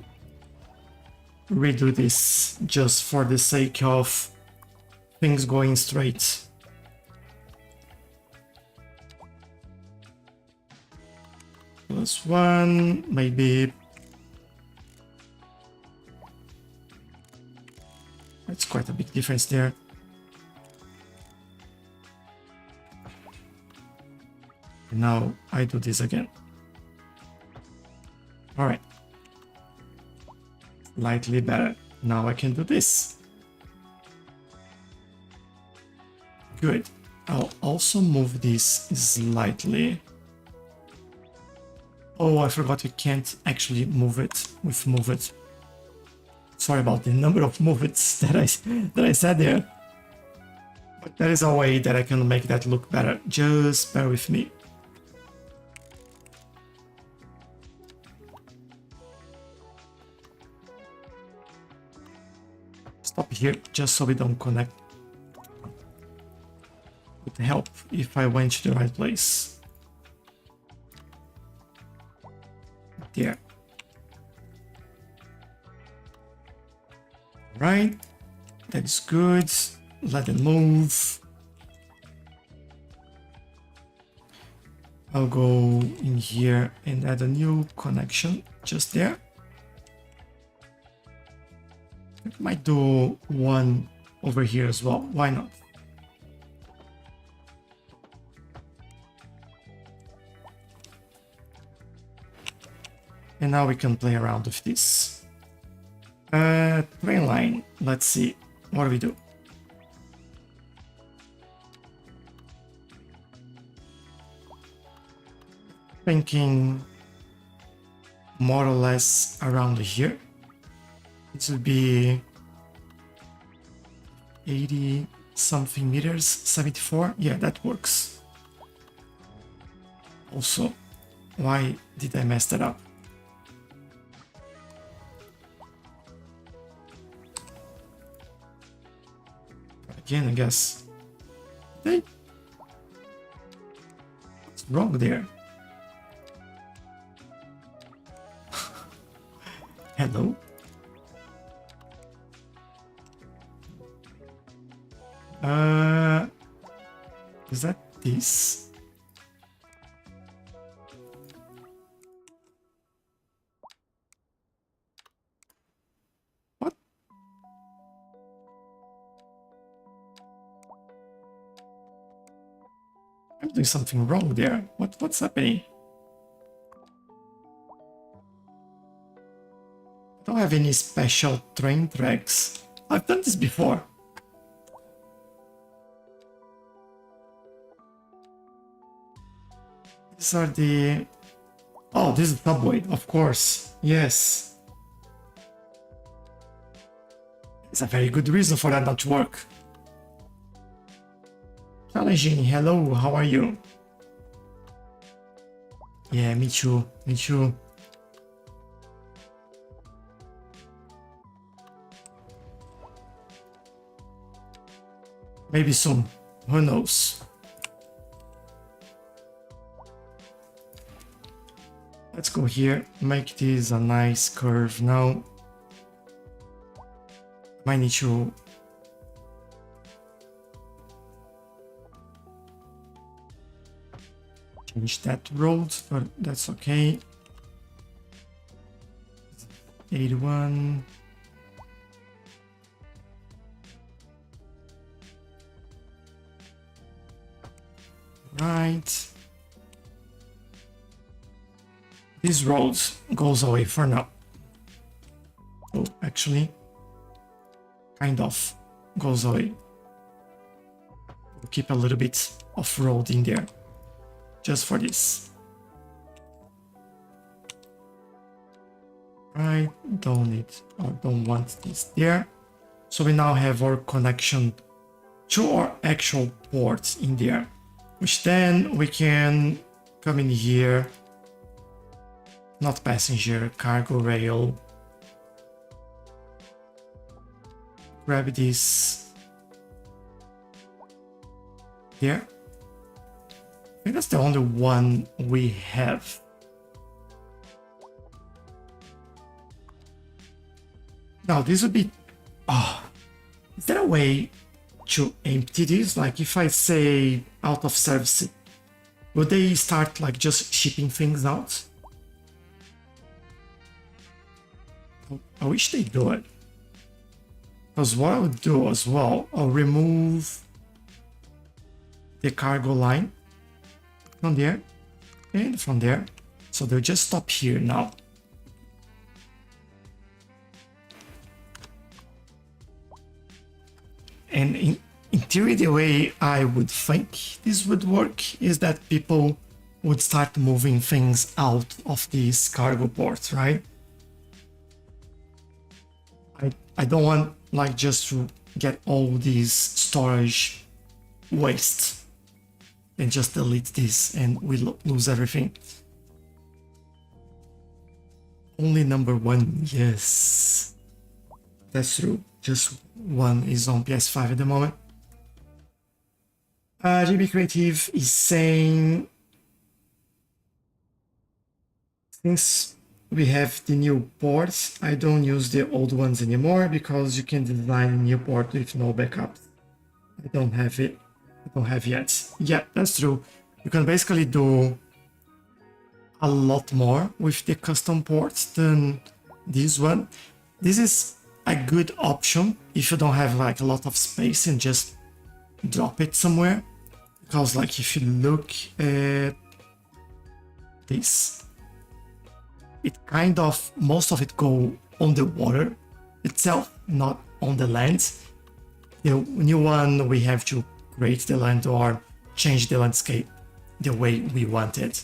redo this just for the sake of things going straight. +1, maybe. That's quite a big difference there. Now I do this again. All right. Slightly better. Now I can do this. Good. I'll also move this slightly. Oh, I forgot we can't actually move it with move it. Sorry about the number of movements that I said there. But there is a way that I can make that look better. Just bear with me. Stop here, just so we don't connect. It would help if I went to the right place. There. Right, that is good. Let it move. I'll go in here and add a new connection just there. I might do one over here as well. Why not? And now we can play around with this. Train line. Let's see. What do we do? Thinking more or less around here. It would be 80 something meters, 74. Yeah, that works. Also, Why did I mess that up? Again, I guess. Hey. What's wrong there? Hello? Is that this? What? I'm doing something wrong there. What's happening? I don't have any special train tracks. I've done this before. These are the... Oh, this is subway, of course. Yes. It's a very good reason for that not to work. Challenging, hello, how are you? Yeah, me too, me too. Maybe soon, who knows? Let's go here, make this a nice curve now. Might need to change that road, but that's okay. 81. Right. This road goes away for now. Oh, actually, kind of goes away. We'll keep a little bit of road in there, just for this. Right, don't need or don't want this there. So we now have our connection to our actual ports in there, which then we can come in here. Not passenger, cargo rail. Grab this here. I think that's the only one we have. Now this would be... Oh, is there a way to empty this? Like if I say out of service, would they start like just shipping things out? I wish they do it. Because what I would do as well, I'll remove the cargo line from there and from there. So they'll just stop here now. And in theory, the way I would think this would work is that people would start moving things out of these cargo ports, right? I don't want like just to get all these storage waste and just delete this and we lose everything. Only number one, yes. That's true. Just one is on PS5 at the moment. GB Creative is saying, since we have the new ports, I don't use the old ones anymore because you can design a new port with no backups. I don't have it. I don't have yet. Yeah, that's true. You can basically do a lot more with the custom ports than this one. This is a good option if you don't have like a lot of space and just drop it somewhere. Because like if you look at this, it kind of, most of it go on the water itself, not on the land. The new one, we have to create the land or change the landscape the way we want it.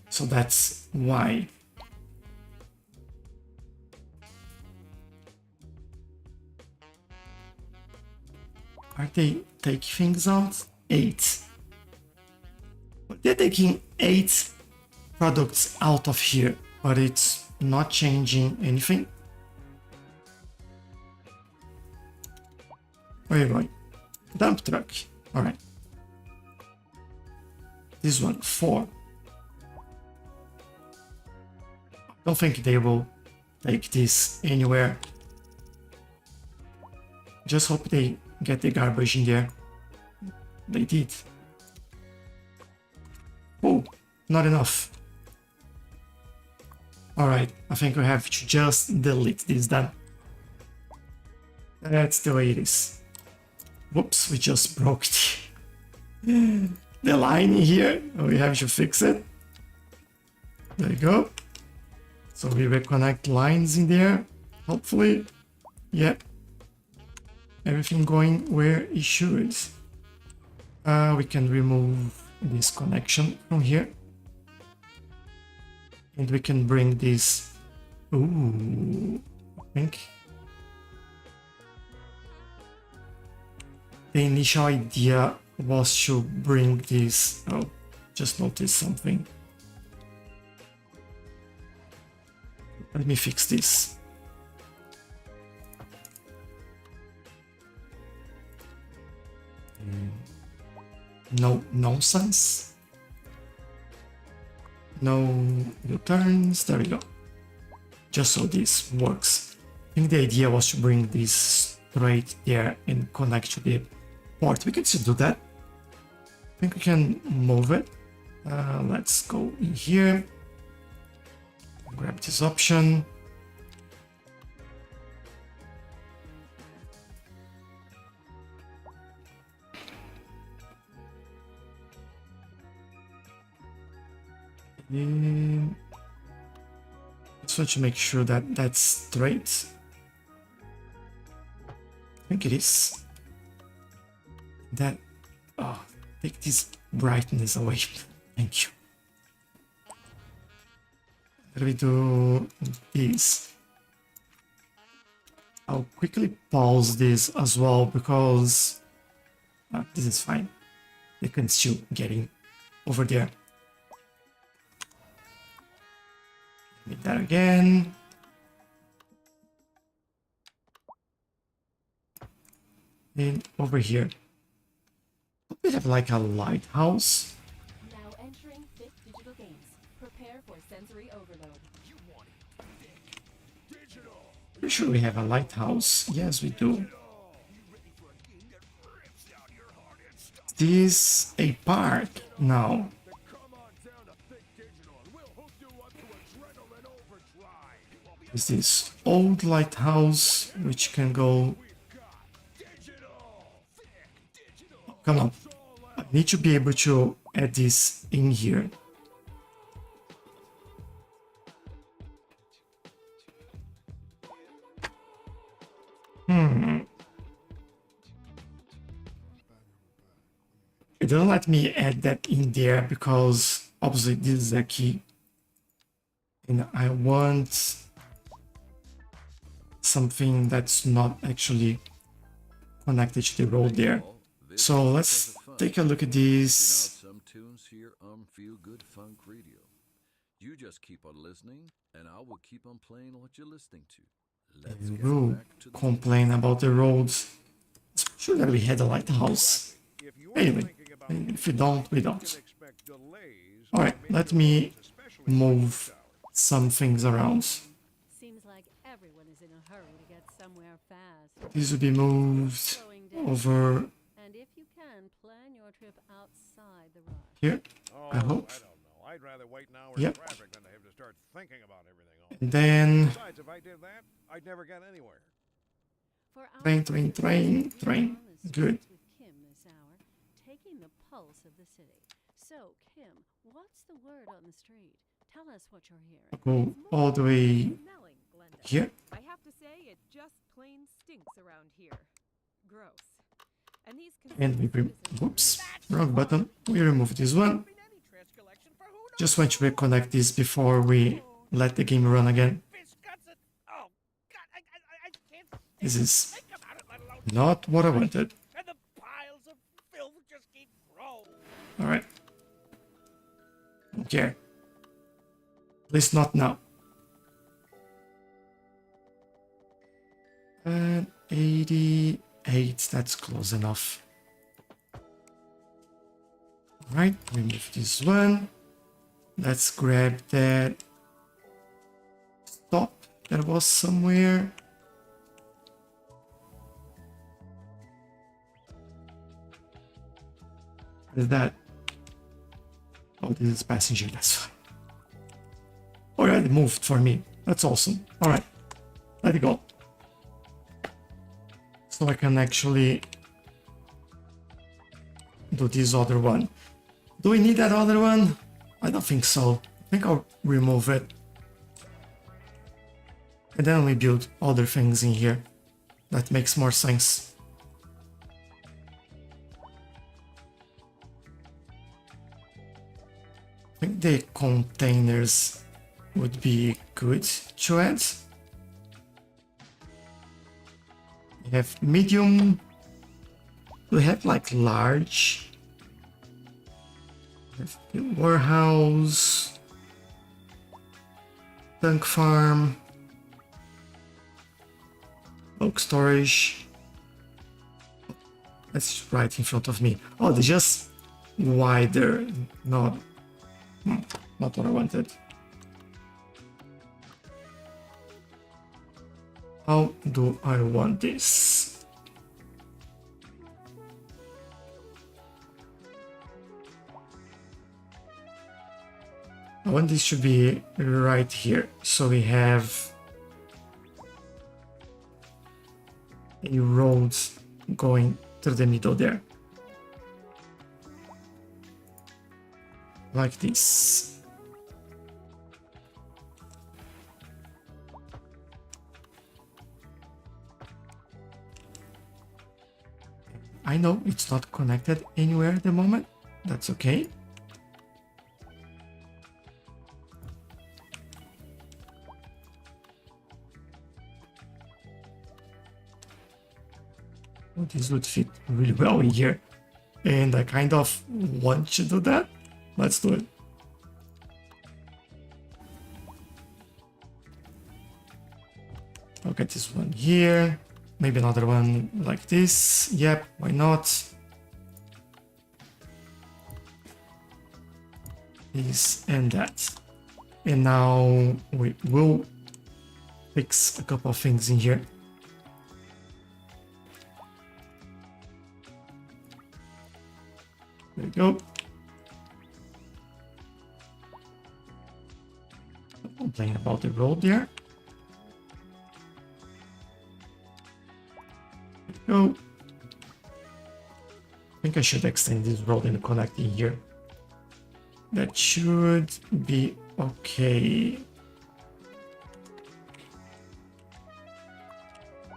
So that's why. Are they taking things out? 8. But they're taking 8 products out of here, but it's not changing anything. Where are you going? Dump truck. Alright. This one, 4. Don't think they will take this anywhere. Just hope they get the garbage in there. They did. Oh, not enough. Alright, I think we have to just delete this then. That's the way it is. Whoops, we just broke the line here. We have to fix it. There you go. So we reconnect lines in there. Hopefully. Yep. Everything going where it should. We can remove this connection from here. And we can bring this. Ooh, I think. The initial idea was to bring this. Oh, just noticed something. Let me fix this. No nonsense. No U-turns. There we go. Just so this works. I think the idea was to bring this straight there and connect to the port. We can still do that. I think we can move it. Let's go in here. Grab this option. Just want to make sure that that's straight. I think it is. That. Oh, take this brightness away. Thank you. Let me do this. I'll quickly pause this as well because this is fine. They can still get in over there. Make that again. And over here. We have like a lighthouse. Now entering 5th digital games. Prepare for sensory overload. Pretty sure we have a lighthouse. Yes, we do. This a park now. Is this old lighthouse which can go? Come on, I need to be able to add this in here. It doesn't let me add that in there because obviously this is a key. And I want something that's not actually connected to the road there. So let's take a look at this. Some tunes here on Feel Good Funk Radio. You just keep on listening, and I will keep on playing what you're listening to. Let's And get we'll back to the complain about the roads. It's sure that we had a lighthouse. Anyway, if we don't, we don't. Alright, let me move some things around. Seems like everyone is in a hurry to get somewhere fast. These will be moved Slowing down. over And if you can, plan your trip outside the rush. here, Oh, I hope. I don't know. I'd rather wait an hour Yep. in traffic than to have to start thinking about everything all And then Besides, if I did that, I'd never get anywhere. For our train, train, train, we're train. on the Good. streets with Kim this hour, taking the pulse of the city. So, Kim, what's the word on the street? Tell us what you're hearing. Go all the way Smelling, Glenda. here. I have to say, it just plain stinks around here. Gross. And these And we citizens- whoops, wrong button. We remove this one. Just want to reconnect this before we let the game run again. This is not what I wanted. And the piles of filth just keep growing. Alright. Okay. At least not now. And 88, that's close enough. Alright, remove this one. Let's grab that stop that was somewhere. What is that? Oh, this is passenger, that's fine. Alright, it moved for me. That's awesome. Alright, let it go. So I can actually do this other one. Do we need that other one? I don't think so. I think I'll remove it. And then we build other things in here. That makes more sense. I think the containers would be good to add. We have medium. We have like large. We have the warehouse. Tank farm. Bulk storage. That's right in front of me. Oh, they're just wider. Not what I wanted. How do I want this? I want this to be right here. So we have a road going through the middle there. Like this. I know it's not connected anywhere at the moment. That's okay. Oh, this would fit really well in here. And I kind of want to do that. Let's do it. I'll get this one here. Maybe another one like this. Yep, why not? This and that. And now we will fix a couple of things in here. There we go. Don't complain about the road there. Go. I think I should extend this road and connect in here. That should be okay.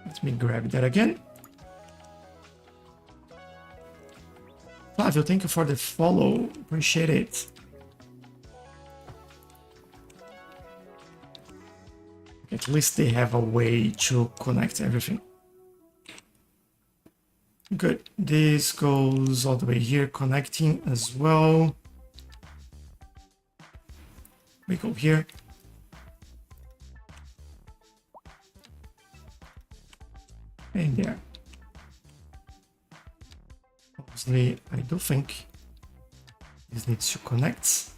Let me grab that again. Flavio, thank you for the follow. Appreciate it. At least they have a way to connect everything. Good. This goes all the way here, connecting as well. We go here. And there. Obviously, I do think this needs to connect.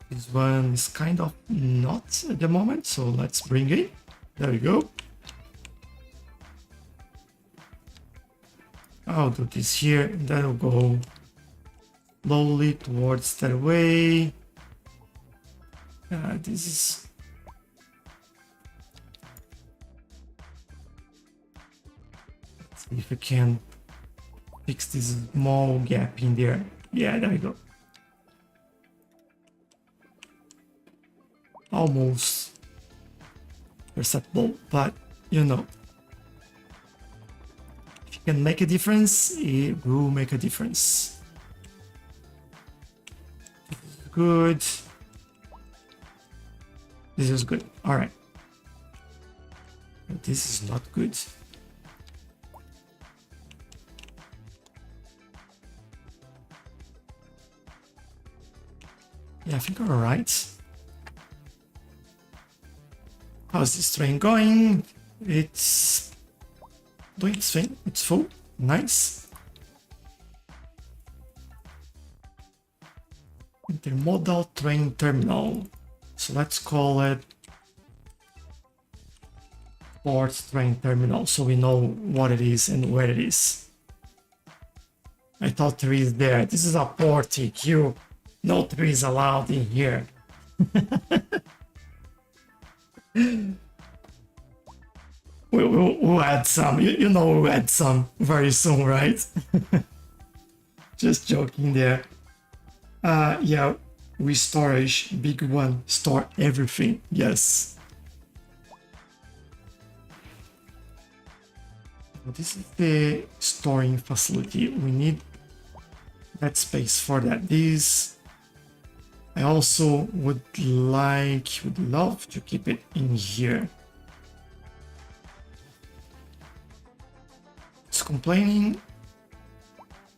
This one is kind of not at the moment, so let's bring it. There we go. I'll do this here, that'll go slowly towards that way. This is... Let's see if we can fix this small gap in there. Yeah, there we go. Almost perceptible, but you know, if you can make a difference, it will make a difference. This is good. This is good. All right. This is not good. Yeah, I think we're right. How's this train going? It's doing its thing. It's full. Nice. Intermodal train terminal. So let's call it port train terminal so we know what it is and where it is. I thought there is there. This is a port TQ. No trees allowed in here. We'll add some. You know we'll add some very soon, right? Just joking there. Yeah, we storage, big one, store everything. Yes. This is the storing facility. We need that space for that. This I also would love to keep it in here. It's complaining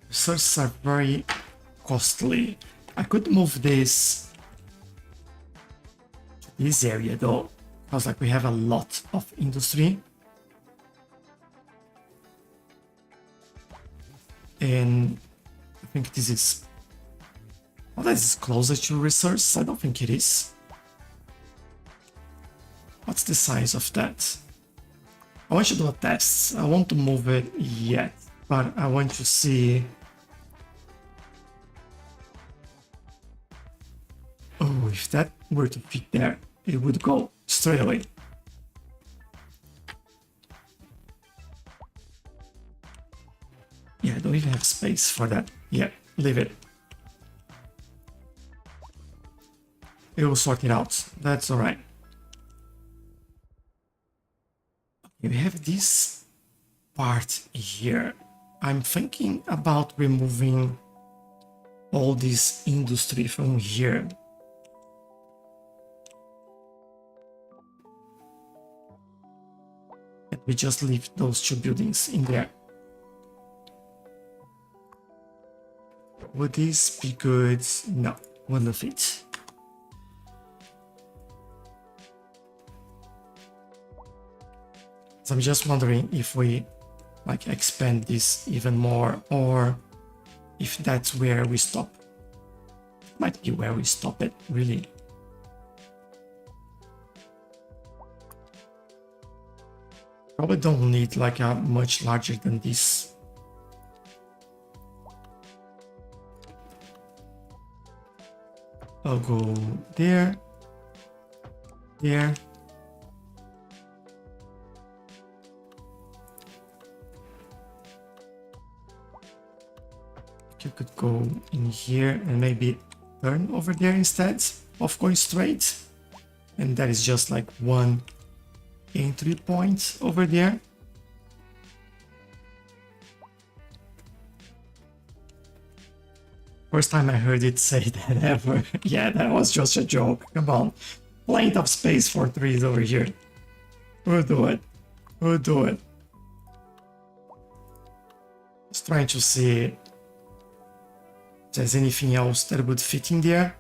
resources are very costly. I could move this to this area though, because like we have a lot of industry. And I think this is... Well, this is closer to resource. I don't think it is. What's the size of that? I want to do a test. I won't move it yet, but I want to see... Oh, if that were to fit there, it would go straight away. Yeah, I don't even have space for that. Yeah, leave it. It will sort it out. That's alright. Okay, we have this part here. I'm thinking about removing all this industry from here. And we just leave those two buildings in there. Would this be good? No, wouldn't fit. So I'm just wondering if we like expand this even more or if that's where we stop. Might be where we stop it, really. Probably don't need like a much larger than this. I'll go there, there. You could go in here and maybe turn over there instead of going straight. And that is just like one entry point over there. First time I heard it say that ever. Yeah, that was just a joke. Come on. Plenty of space for trees over here. We'll do it. We'll do it. Just trying to see if there's anything else that would fit in there.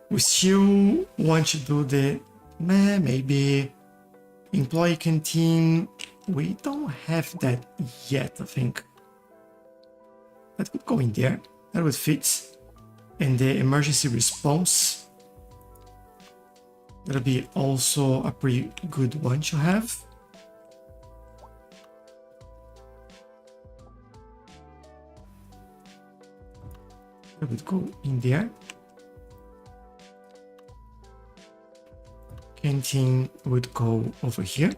We still want to do the maybe employee canteen. We don't have that yet, I think. That could go in there. That would fit. And the emergency response. That'll be also a pretty good one to have. That would go in there. Canteen would go over here.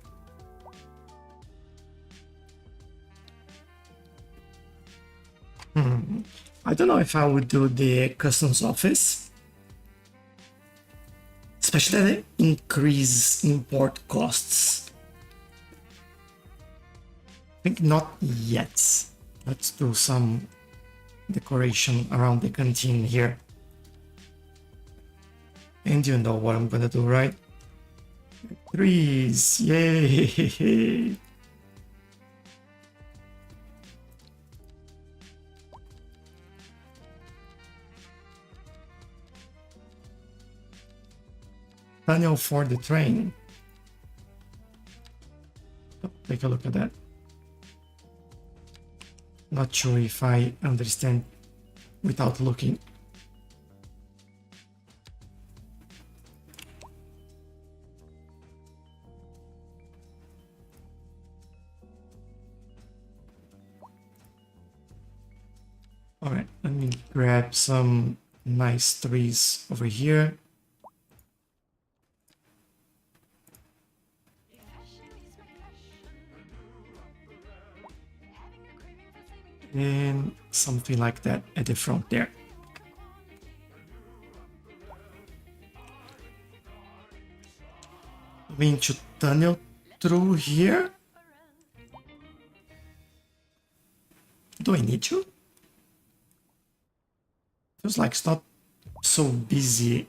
I don't know if I would do the customs office, especially the increase import costs. I think not yet. Let's do some decoration around the canteen here. And you know what I'm gonna do, right? Trees, yay! tunnel for the train. Oh, take a look at that. Not sure if I understand without looking. All right, let me grab some nice trees over here. And something like that at the front there. Going to tunnel through here. Do I need to? Feels like it's not so busy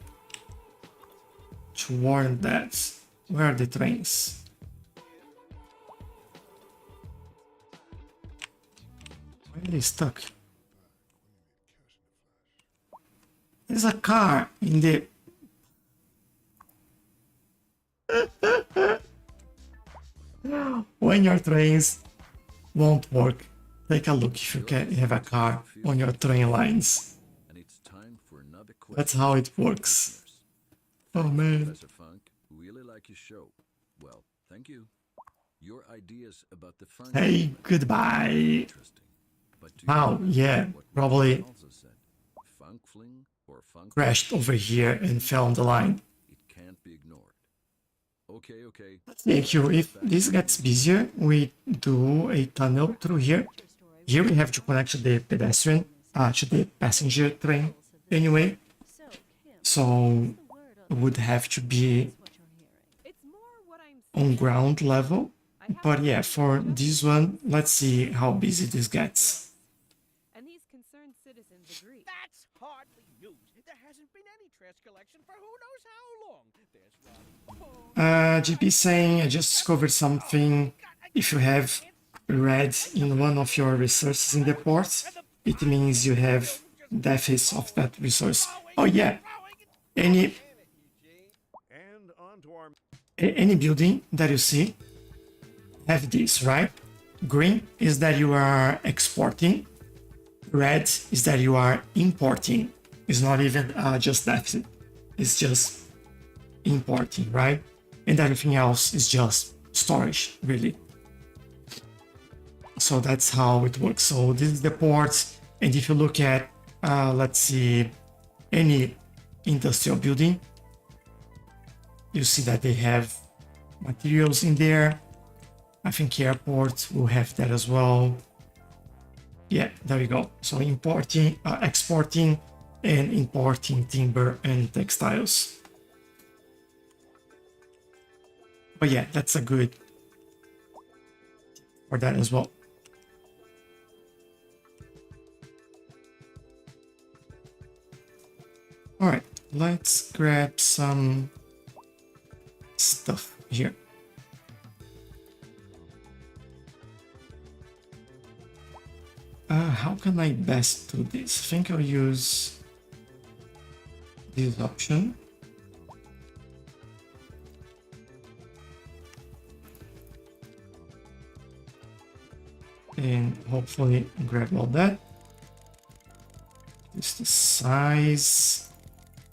to warn that. Where are the trains? Why are they stuck? There's a car in the... When your trains won't work, take a look if you can have a car on your train lines. And it's time for another question. That's how it works. Oh man. Professor Funk, really like your show. Well, thank you. Your ideas about the funk Hey, element are goodbye. interesting. But do you Oh, know yeah, what probably Richard also said? Funk fling or funk crashed over here and fell on the line. It can't be ignored. Okay. Thank you. If this gets busier, we do a tunnel through here. Here we have to connect to the pedestrian, to the passenger train anyway. So it would have to be It's more what I'm on ground level. But yeah, for this one, let's see how busy this gets. and these concerned citizens agree. That's hardly news. There hasn't been any trash collection for who knows how long. There's GP saying, I just discovered something. If you have red in one of your resources in the port, it means you have deficits of that resource. Oh yeah, any And on to our any building that you see have this, right? Green is that you are exporting. Red is that you are importing. It's not even just deficit. It's just importing, right? And everything else is just storage, really. So that's how it works. So this is the port. And if you look at, let's see, any industrial building, you see that they have materials in there. I think airport will have that as well. Yeah, there you go. So importing, exporting and importing timber and textiles. But yeah, that's a good for that as well. All right, let's grab some stuff here. How can I best do this? I think I'll use this option. And hopefully grab all that. Increase the size,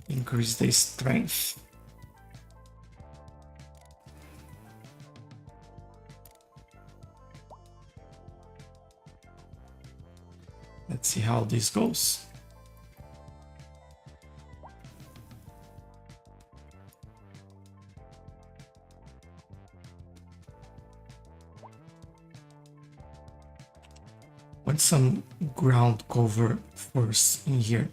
increase the strength. Let's see how this goes. Want some ground cover first in here.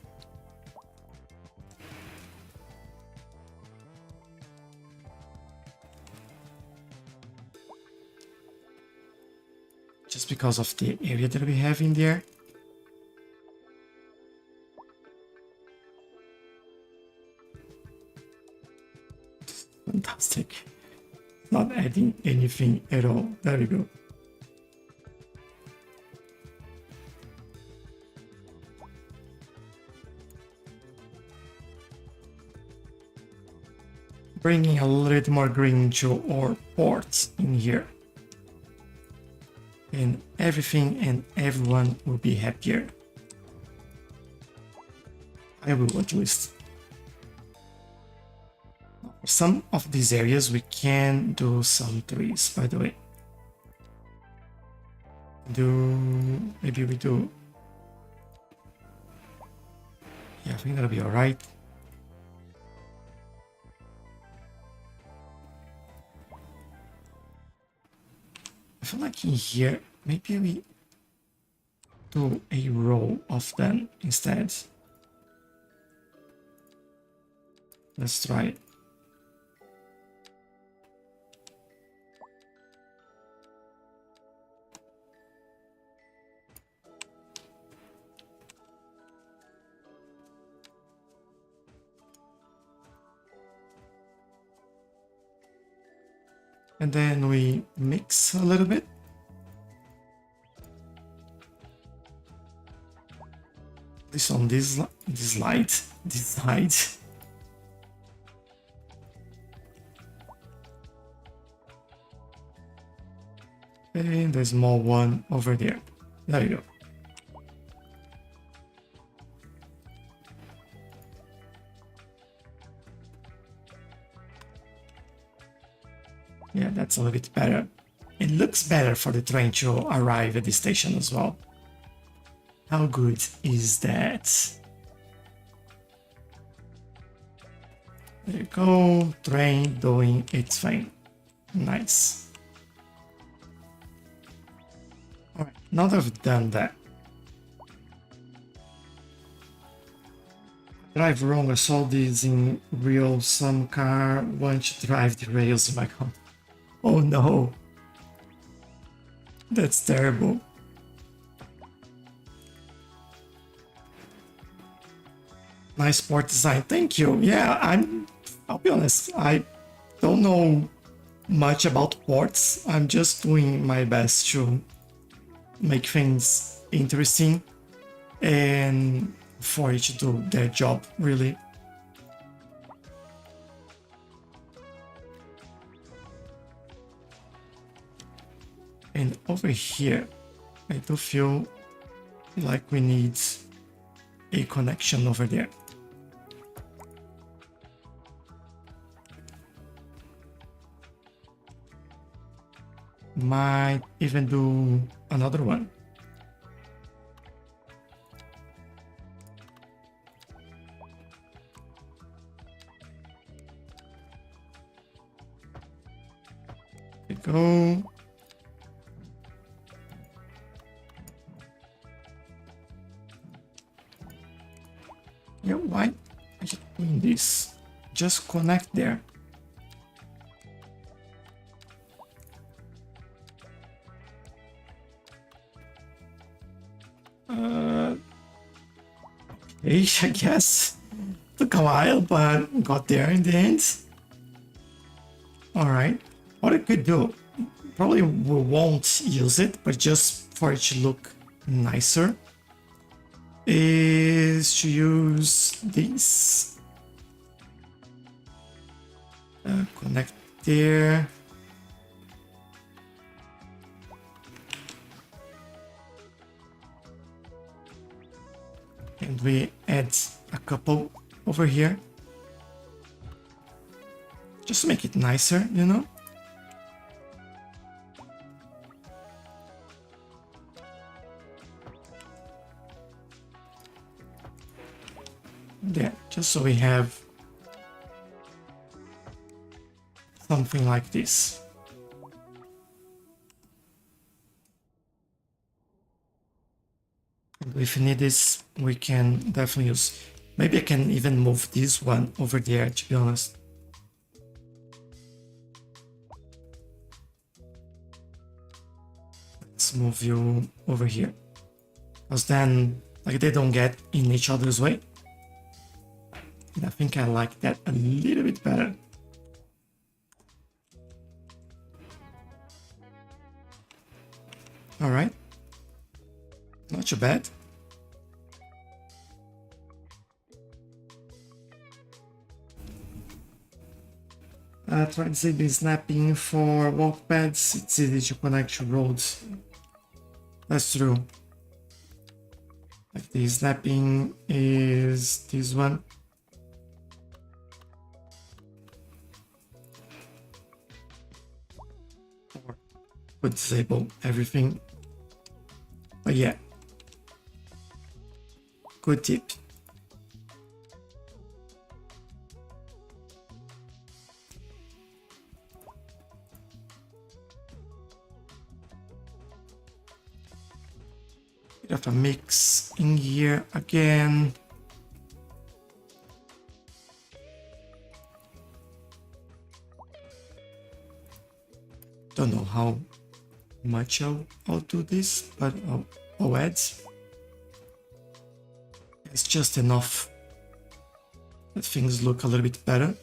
Just because of the area that we have in there. Fantastic. Not adding anything at all. There we go. bringing a little bit more green to our ports in here. And everything and everyone will be happier. I will, at least. For some of these areas we can do some trees, by the way. Maybe we do. Yeah, I think that'll be alright. I feel like in here, maybe we do a row of them instead. Let's try it. And then we mix a little bit. This on this side. And the small one over there. There you go. Yeah, that's a little bit better. It looks better for the train to arrive at the station as well. How good is that? There you go, train doing its thing. Nice. Alright, now that I've done that. Drive wrong, I saw this in real, some car want to drive the rails in my car. Oh no. That's terrible. Nice port design, thank you. Yeah, I'll be honest, I don't know much about ports. I'm just doing my best to make things interesting and for it to do their job, really. And over here, I do feel like we need a connection over there. Might even do another one. There we go. Yeah, why are you doing this? Just connect there. Okay, I guess. Took a while, but got there in the end. Alright. What I could do, probably we won't use it, but just for it to look nicer, is to use this. Connect there. And we add a couple over here. Just to make it nicer, you know? There, just so we have something like this. And if we need this, we can definitely use. Maybe I can even move this one over there, to be honest. Let's move you over here. Because then, like, they don't get in each other's way. And I think I like that a little bit better. All right. Not too bad. Transit snapping for walk paths. It's easy to connect to roads. That's true. Like the snapping is this one. Or could disable everything. But yeah. Good tip. Bit of a mix in here again. Don't know how much I'll do this, but I'll add. It's just enough that things look a little bit better.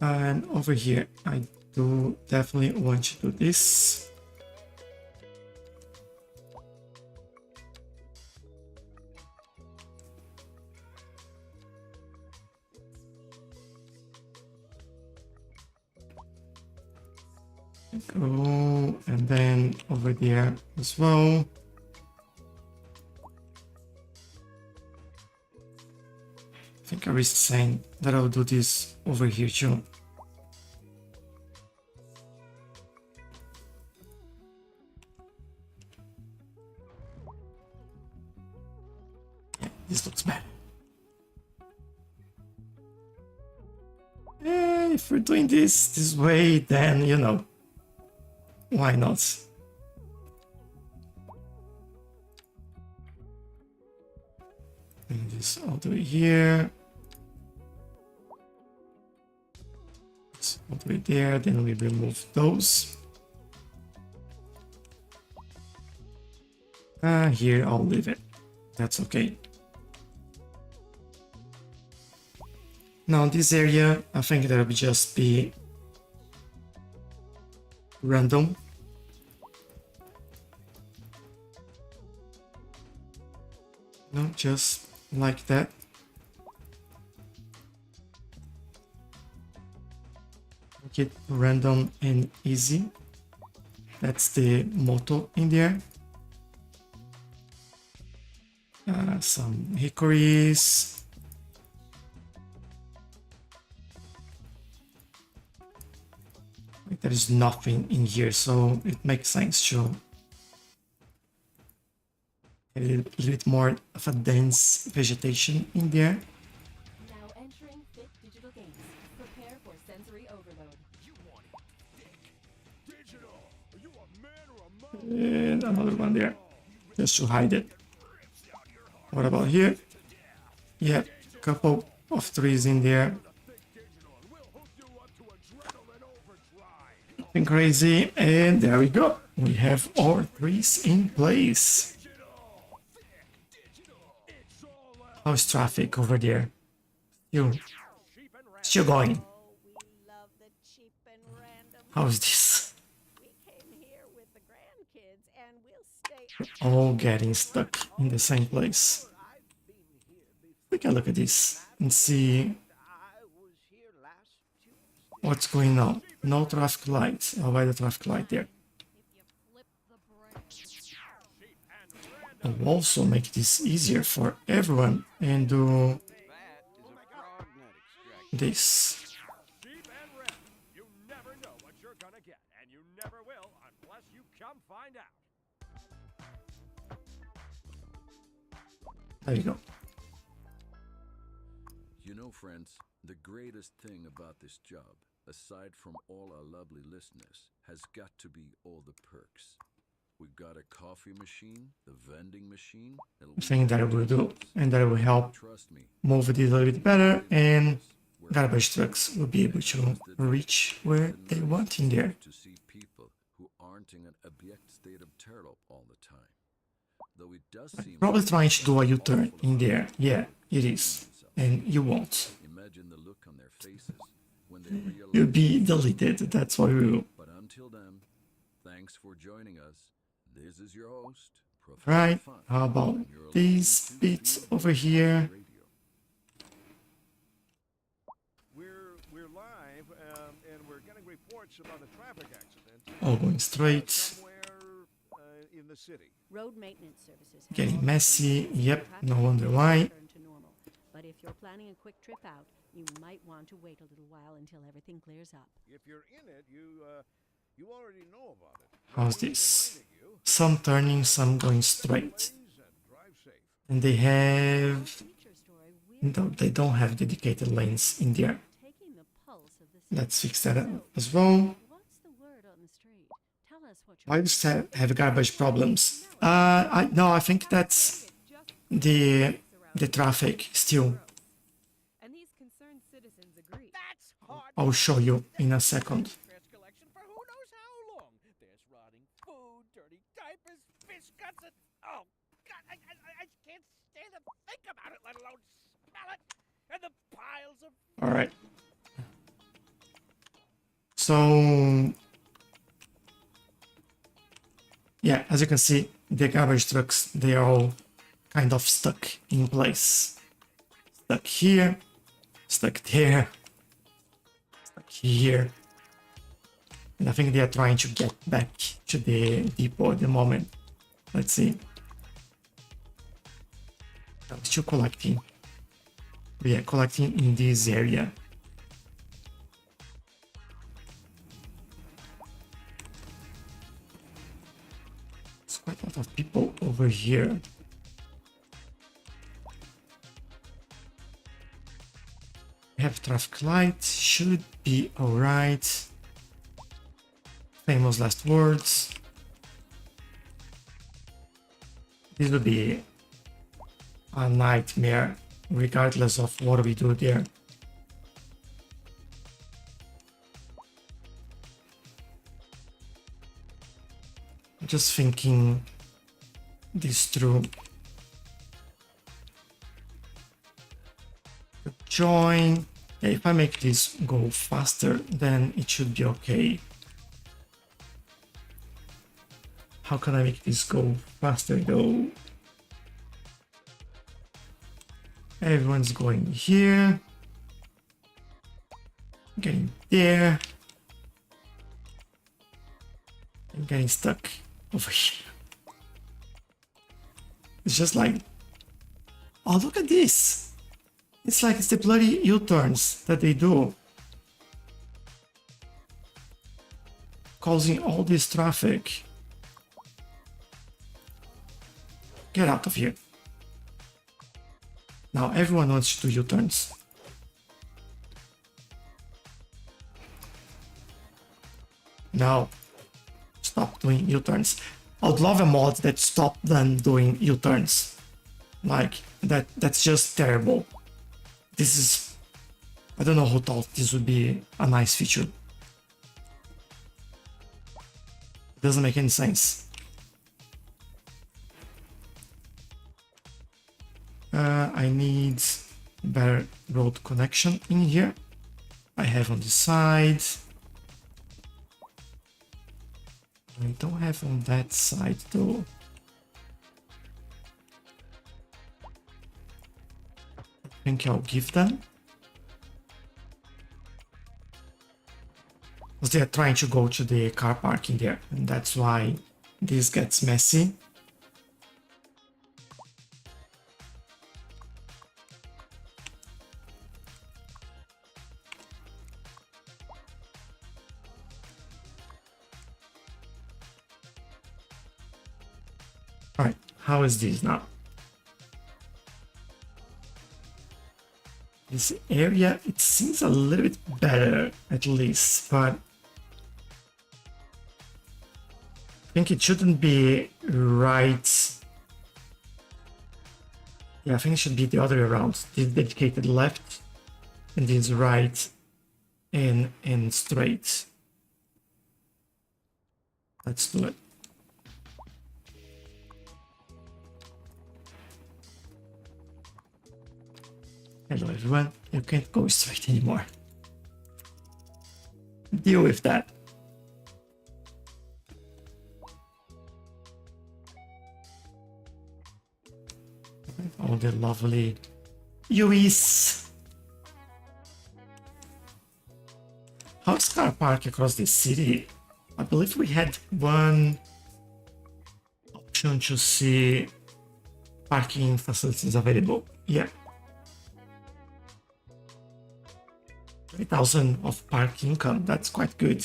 And over here, I do definitely want to do this. Go, and then over there as well. I think I was saying that I'll do this over here too. Yeah, this looks better. If we're doing this way, then you know, why not? And this all the way here. This all the way there, then we remove those. Here I'll leave it. That's okay. Now this area, I think that will just be random. No, just like that. Make it random and easy. That's the motto in there. Some hickories. There is nothing in here, so it makes sense to a little bit more of a dense vegetation in there. Now entering thick digital games. Prepare for sensory overload. And another one there, just to hide it. What about here? Yeah, couple of trees in there. Nothing crazy, and there we go. We have our trees in place. How's traffic over there? Still going. How's this? All getting stuck in the same place. We can look at this and see what's going on. No traffic lights. I'll buy the traffic light there. I'll also make this easier for everyone and do this. You never know what you're gonna get, and you never will unless you come find out. There you go. You know, friends, the greatest thing about this job, aside from all our lovely listeners, has got to be all the perks. We've got a coffee machine, the vending machine. Thing that I will do, and that will help Trust me, move it a little bit better, and garbage trucks will be able to reach where they want in there. to see people who aren't in an abject state of Tchelow all the time. Though it does seem Probably trying to do a U-turn in there. Yeah, it is. And you won't. imagine the look on their faces when they realize. You'll be deleted. That's why we will. But until then, thanks for joining us. This is your host, Professor Right. Fun. How about You're these listening to bits over here? Radio. We're live. reports about a traffic accident All going straight. somewhere in the city. Road maintenance services have Getting all messy. been Yep, traffic no wonder will why. return to normal. But if you're planning a quick trip out, you might want to wait a little while until everything clears up. If you're in it, you already know about it. How's No need this? reminding you. Some turning, some going straight. Ways and drive safe. And they have... Feature story, we're No, they don't have dedicated lanes in there. taking the pulse of the city. Let's fix that up So, as well. what's the word on the street? Tell us what Why you're does it have garbage problems? I think that's the traffic still. And these concerned citizens agree. That's hard. I'll show you in a second. Trash collection for who knows how long. There's rotting food, dirty diapers, fish guts, and oh God, I can't stand to think about it, let alone smell it. And the piles of All right. So yeah, as you can see, the garbage trucks, they are all kind of stuck in place. Stuck here, stuck there, stuck here. And I think they are trying to get back to the depot at the moment. Let's see. I'm still collecting. We are collecting in this area. There's quite a lot of people over here. We have traffic light, should be alright. Famous last words. This will be a nightmare, regardless of what we do there. I'm just thinking this through. Join. Yeah, if I make this go faster, then it should be okay. How can I make this go faster though? Everyone's going here. Getting there. I'm getting stuck over here. It's just like, oh, look at this. It's like it's the bloody U-turns that they do, causing all this traffic. Get out of here. Now everyone wants to do U-turns. No. Stop doing U-turns. I'd love a mod that stopped them doing U-turns. Like, that's just terrible. This is... I don't know who thought this would be a nice feature. It doesn't make any sense. I need better road connection in here. I have on the side. I don't have on that side though. I think I'll give them. Because they are trying to go to the car parking there, and that's why this gets messy. Alright, how is this now? This area, it seems a little bit better, at least, but I think it shouldn't be right. Yeah, I think it should be the other way around. This dedicated left, and this right and straight. Let's do it. Hello everyone, you can't go straight anymore. Deal with that. All the lovely UEs. How's car park across the city, I believe we had one option to see parking facilities available. Yeah. 3,000 of park income, that's quite good.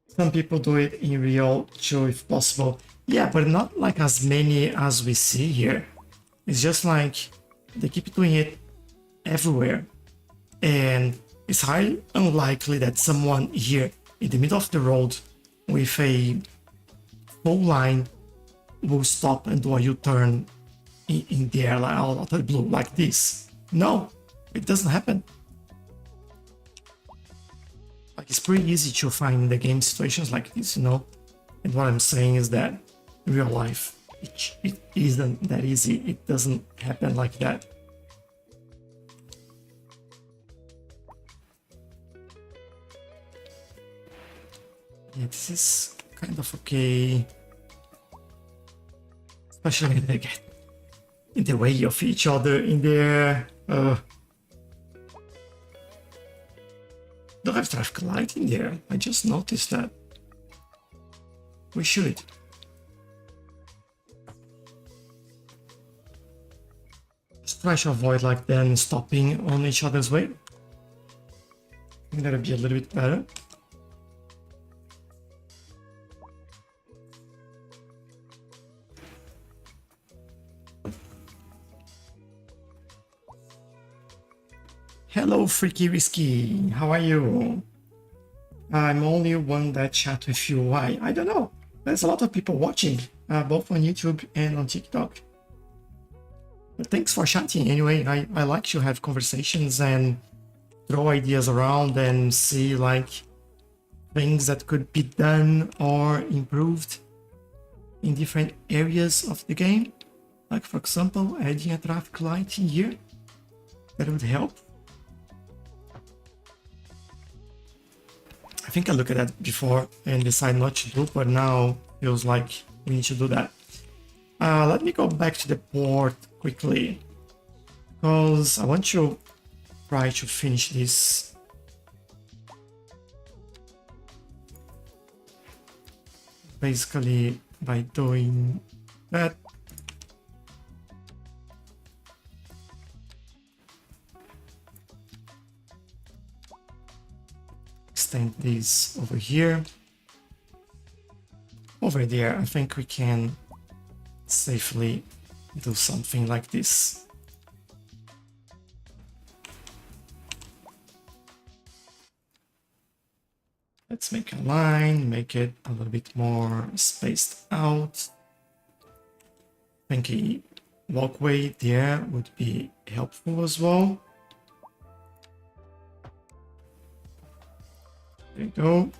Some people do it in real too if possible. Yeah, but not like as many as we see here. It's just like they keep doing it everywhere. And it's highly unlikely that someone here in the middle of the road with a full line will stop and do a U-turn in the air, like out of the blue, like this. No, it doesn't happen. Like, it's pretty easy to find in the game situations like this, you know? And what I'm saying is that in real life, it isn't that easy. It doesn't happen like that. Yeah, this is kind of okay. Especially when they get in the way of each other in there. Don't have traffic light in there. I just noticed that. We should. Just try to avoid like them stopping on each other's way. I think that'll be a little bit better. Hello, Freaky Risky. How are you? I'm only one that chat with you. Why? I don't know. There's a lot of people watching, both on YouTube and on TikTok. But thanks for chatting anyway. I like to have conversations and throw ideas around and see like things that could be done or improved in different areas of the game. Like for example, adding a traffic light in here. That would help. I think I looked at that before and decided not to do, but now feels like we need to do that. Let me go back to the port quickly, because I want to try to finish this. Basically by doing that. Extend this over here. Over there, I think we can safely do something like this. Let's make a line, make it a little bit more spaced out. I think a walkway there would be helpful as well. There you go.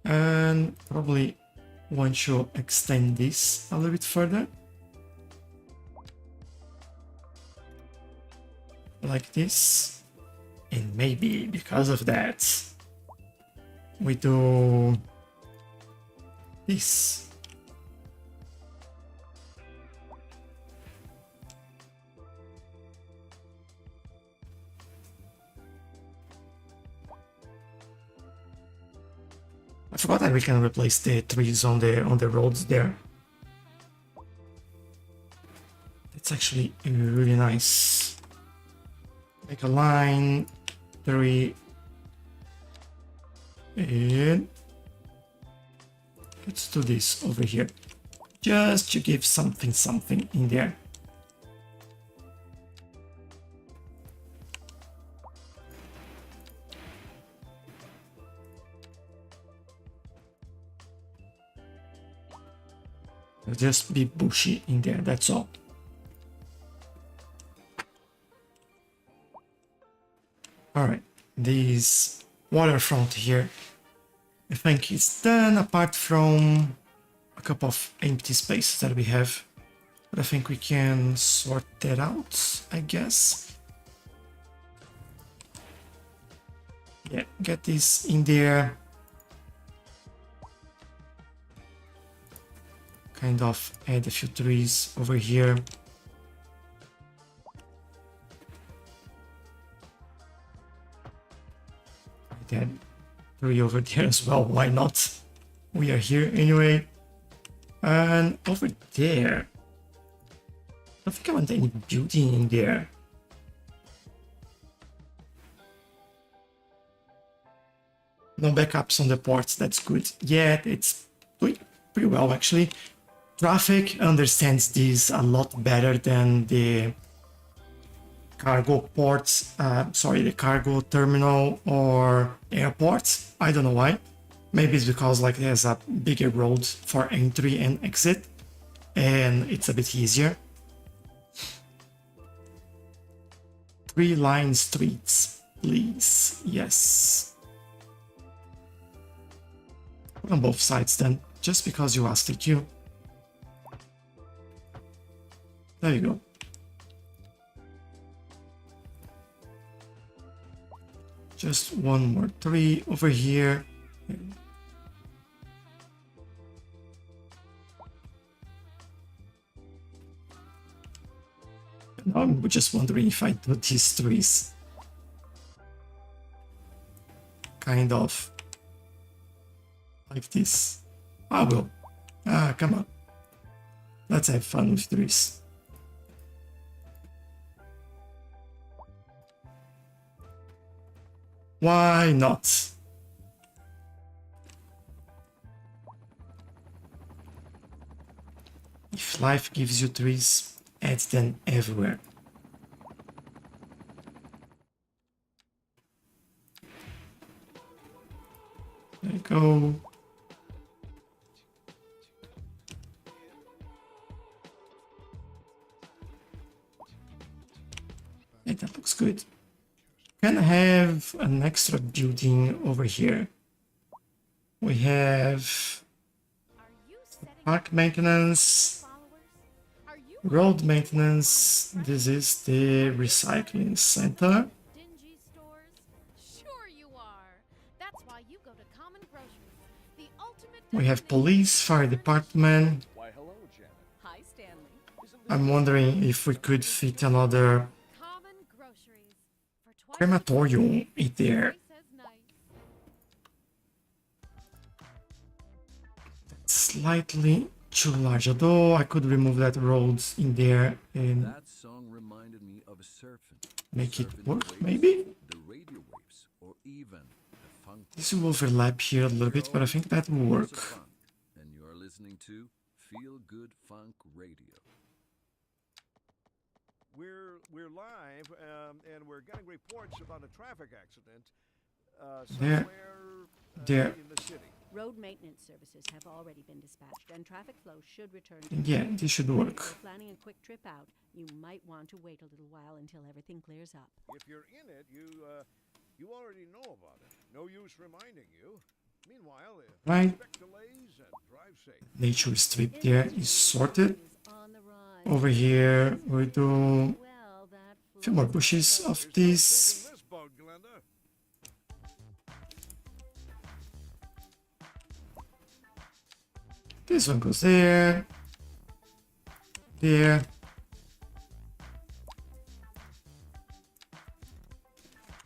And probably want to extend this a little bit further. Like this. And maybe because of that, we do this. I forgot that we can replace the trees on the roads there. It's actually really nice. Make a line, 3, and let's do this over here, just to give something in there. Just be bushy in there, that's all. Alright, this waterfront here, I think it's done apart from a couple of empty spaces that we have. But I think we can sort that out, I guess. Yeah, get this in there. Kind of add a few trees over here. factory over there as well. Why not? We are here anyway. And over there, I don't think I want any building in there. No backups on the ports, that's good. Yeah, it's doing pretty well actually. Traffic understands this a lot better than the cargo ports, the cargo terminal or airports. I don't know why. Maybe it's because like there's a bigger road for entry and exit and it's a bit easier. 3-line streets, please. Yes. On both sides then, just because you asked it, you. There you go. Just one more 3 over here. Now I'm just wondering if I do these 3s. Kind of. Like this. I will. Ah, come on. Let's have fun with 3s. Why not? If life gives you 3s, add them everywhere. There you go. Yeah, that looks good. Can have an extra building over here. We have park maintenance, road maintenance. This is the recycling center. Dingy stores? Sure you are. That's why you go to Common Groceries, the ultimate We have police, fire department. Why, hello, Janet. Hi, Stanley. I'm wondering if we could fit another Common Groceries. For twice crematorium in there. says nice. Slightly too large, although I could remove that road in there and That song reminded me of surfing. make it Surfing work, waves, maybe? The radio waves, or even the funk. This will overlap here a little bit, but I think that will Lots of work. fun. And you're listening to Feel Good Funk Radio. We're live, and we're getting reports about a traffic accident There. somewhere There. in the city. Road maintenance services have already been dispatched, and traffic flow should return to Yeah, normal. this should If work. you're planning a quick trip out, you might want to wait a little while until everything clears up. If you're in it, you already know about it. No use reminding you. Meanwhile, Right. expect delays and drive safe. Nature strip there is sorted. Is on the rise. Over here, we do Well, that a few more bushes of this. Thinking this boat, Glenda. This one goes there. There.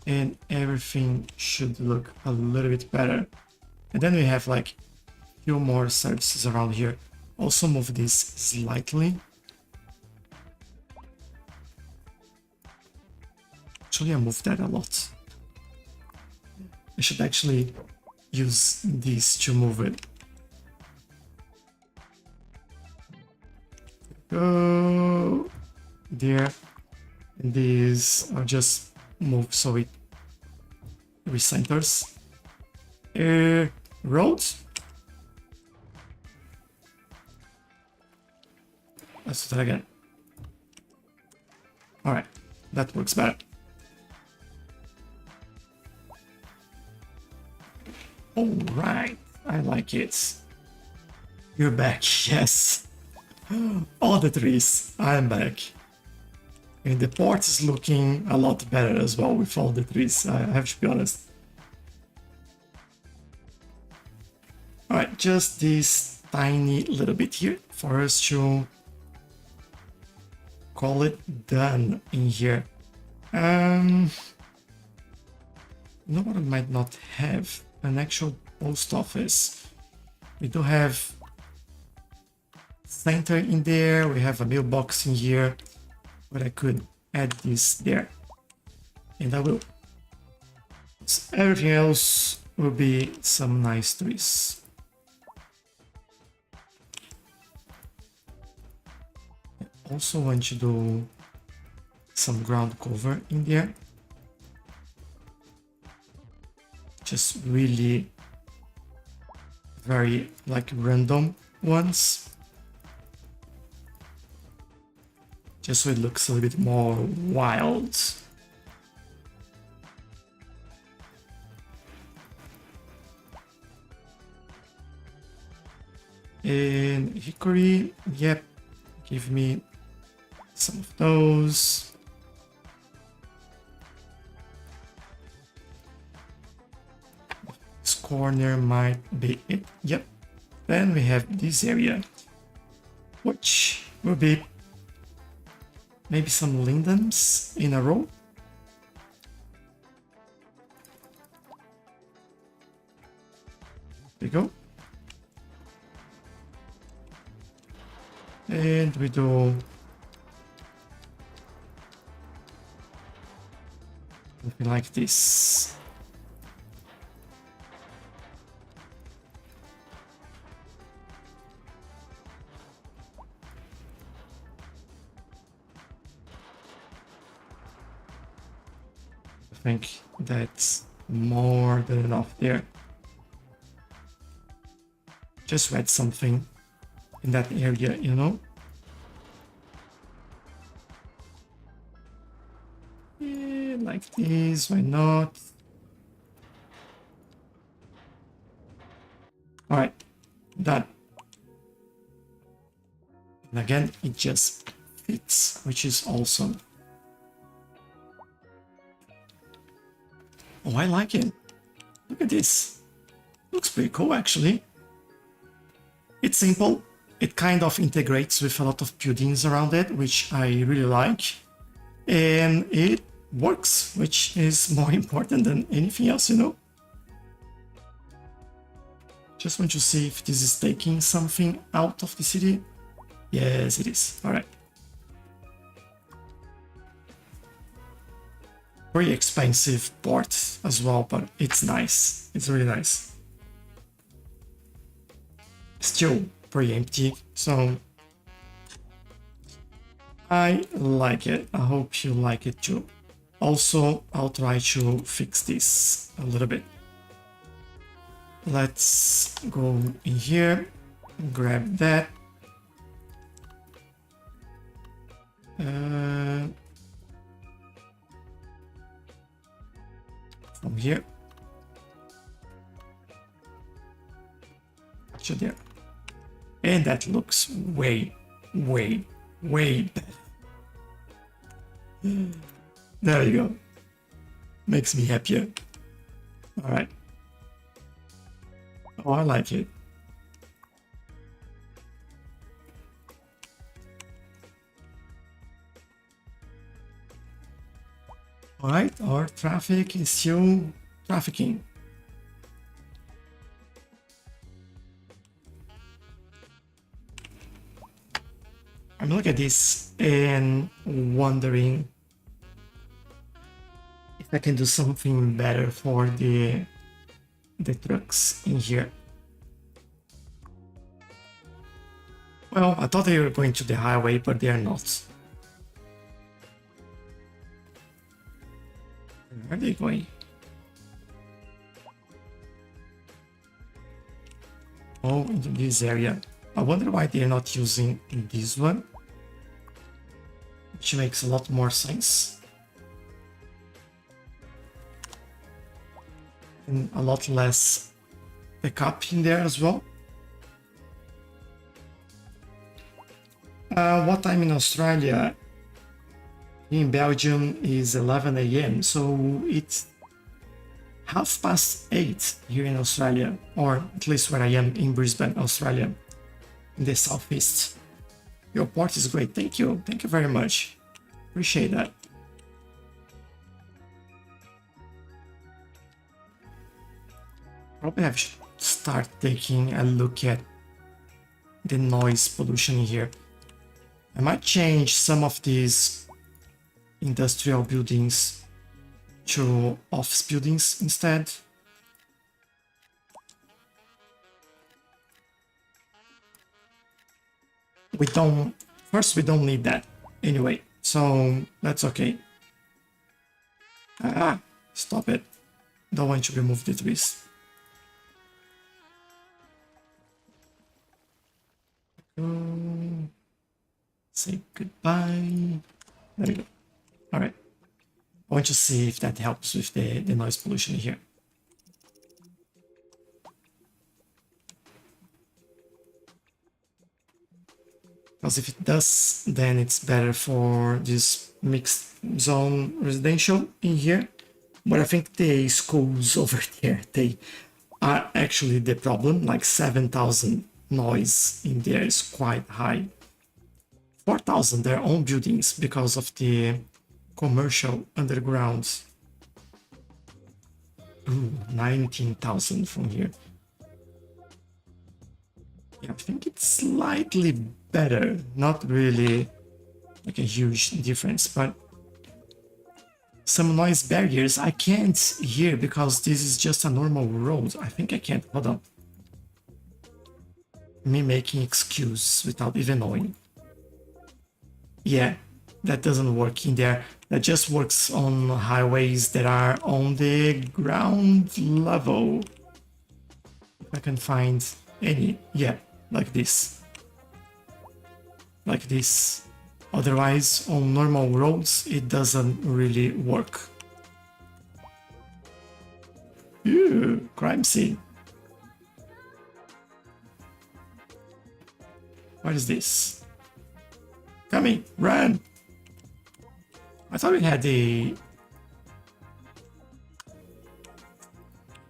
And everything should look a little bit better. And then we have like a few more services around here. Also move this slightly. Actually, I moved that a lot. I should actually use this to move it. Go there. And these I'll just move so it recenters. Roads. Let's do that again. Alright, that works better. Alright, I like it. You're back, yes. All the trees, I'm back. And the port is looking a lot better as well with all the trees, I have to be honest. Alright, just this tiny little bit here for us to call it done in here. You know what I might not have? an actual post office. We do have center in there, we have a mailbox in here, but I could add this there, and I will. So everything else will be some nice trees. I also want to do some ground cover in there. Just really very like random ones. Just so it looks a little bit more wild. And hickory, yep, give me some of those. This corner might be it, yep. Then we have this area, which will be maybe some lindens in a row. There we go. And we do something like this. I think that's more than enough there. Just add something in that area, you know. Yeah, like this, why not? All right, done. And again, it just fits, which is awesome. Oh, I like it. Look at this. Looks pretty cool, actually. It's simple. It kind of integrates with a lot of buildings around it, which I really like. And it works, which is more important than anything else, you know? Just want to see if this is taking something out of the city. Yes, it is. All right. Very expensive port as well, but it's nice. It's really nice. Still pretty empty, so I like it. I hope you like it too. Also, I'll try to fix this a little bit. Let's go in here, grab that. From here to there. And that looks way better. There you go. Makes me happier. All right. Oh, I like it. All right, our traffic is still trafficking. I'm looking at this and wondering if I can do something better for the trucks in here. Well, I thought they were going to the highway, but they are not. Where are they going? Oh, into this area. I wonder why they're not using this one, which makes a lot more sense. And a lot less pickup in there as well. What time in Australia? In Belgium is 11 a.m. So it's 8:30 here in Australia, or at least where I am in Brisbane, Australia, in the southeast. Your port is great. Thank you. Thank you very much. Appreciate that. Probably I should start taking a look at the noise pollution here. I might change some of these industrial buildings to office buildings instead. First we don't need that anyway, so that's okay. Ah, stop it. Don't want to remove the trees. Say goodbye. There we go. All right. I want to see if that helps with the noise pollution here. Because if it does, then it's better for this mixed zone residential in here. But I think the schools over there, they are actually the problem. Like 7,000 noise in there is quite high. 4,000 their own buildings because of the commercial underground. Ooh, 19,000 from here. Yeah, I think it's slightly better. Not really like a huge difference, but some noise barriers I can't hear because this is just a normal road. I think I can't. Hold on. Me making excuse without even knowing. Yeah, that doesn't work in there. That just works on highways that are on the ground level. If I can find any. Yeah, like this. Like this. Otherwise, on normal roads, it doesn't really work. Ew, crime scene. What is this? Coming, run! I thought we had the...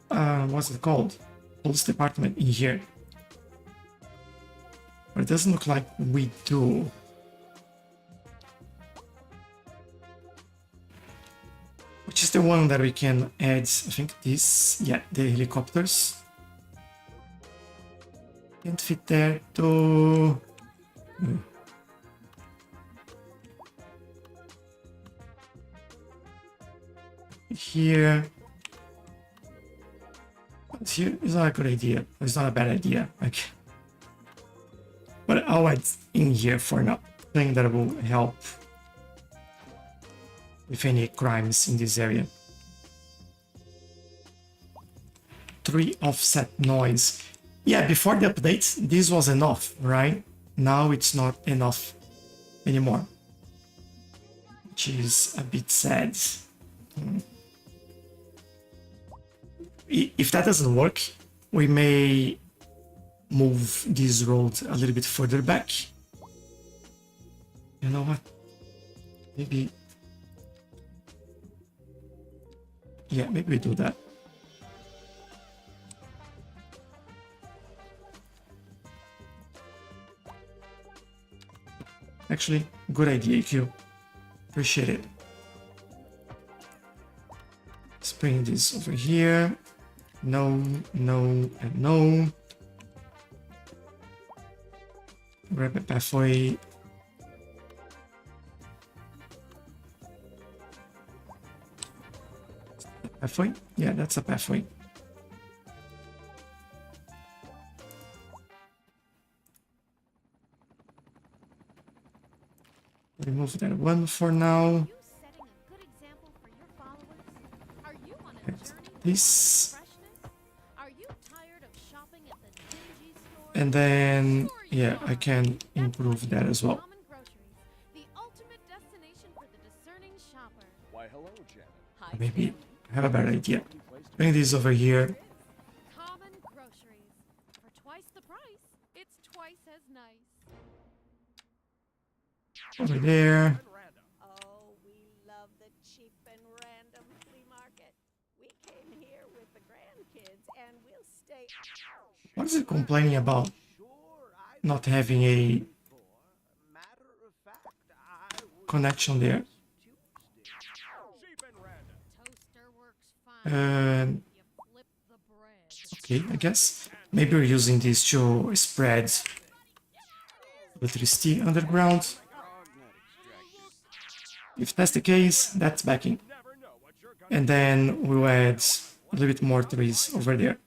what's it called? Police department in here. But it doesn't look like we do. Which is the one that we can add, I think this, yeah, the helicopters. Can't fit there to... Here. Here is not a good idea. It's not a bad idea. Okay. But I'll add in here for now. I think that will help with any crimes in this area. 3 offset noise. Yeah, before the update, this was enough, right? Now it's not enough anymore. Which is a bit sad. If that doesn't work, we may move this road a little bit further back. You know what? Maybe... Yeah, maybe we do that. Actually, good idea, Q. Appreciate it. Let's bring this over here. No, no, and no. Grab a pathway. Pathway? Yeah, that's a pathway. Remove that one for now. You setting a good example for your followers? Are you on a journey This. to freshness? Are you tired of shopping at the dingy store? And then, Sure you yeah, I are. can improve that as well. Common Groceries, the ultimate destination for the discerning shopper. Why, hello, Janet. Hi, Maybe Tim. I have a better idea. Bring this over here. Common Groceries. For twice the price, it's twice as nice. Over there. Oh, we love the cheap and random flea market. We came here with the grandkids and we'll stay. What is it complaining about? Not having a connection there. Toaster works fine. You flip the bread. okay, I guess. Maybe we're using these to spread electricity underground. If that's the case, that's backing. And then we'll add a little bit more trees over there.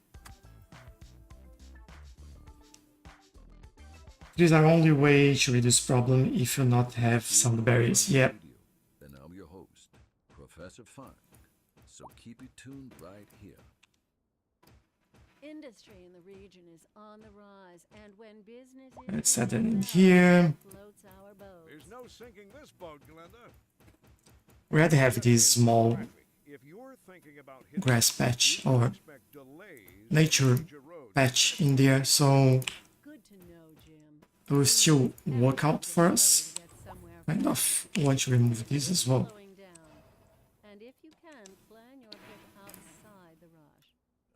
Trees are only way to reduce problem if you not have some berries. Yeah. And I'm your host, Professor Funk. So keep it tuned right here. Industry in the region is on the rise, and when business is Let's set it doing in well, here. floats our boat. There's no sinking this boat, Glenda. We had to have this small If you're thinking about hitting grass patch or expect delays nature major roads. patch in there, so Good to know, Jim. it will still work out for us. To get somewhere Kind of want to remove this as well. slowing down. And if you can, plan your trip outside the rush.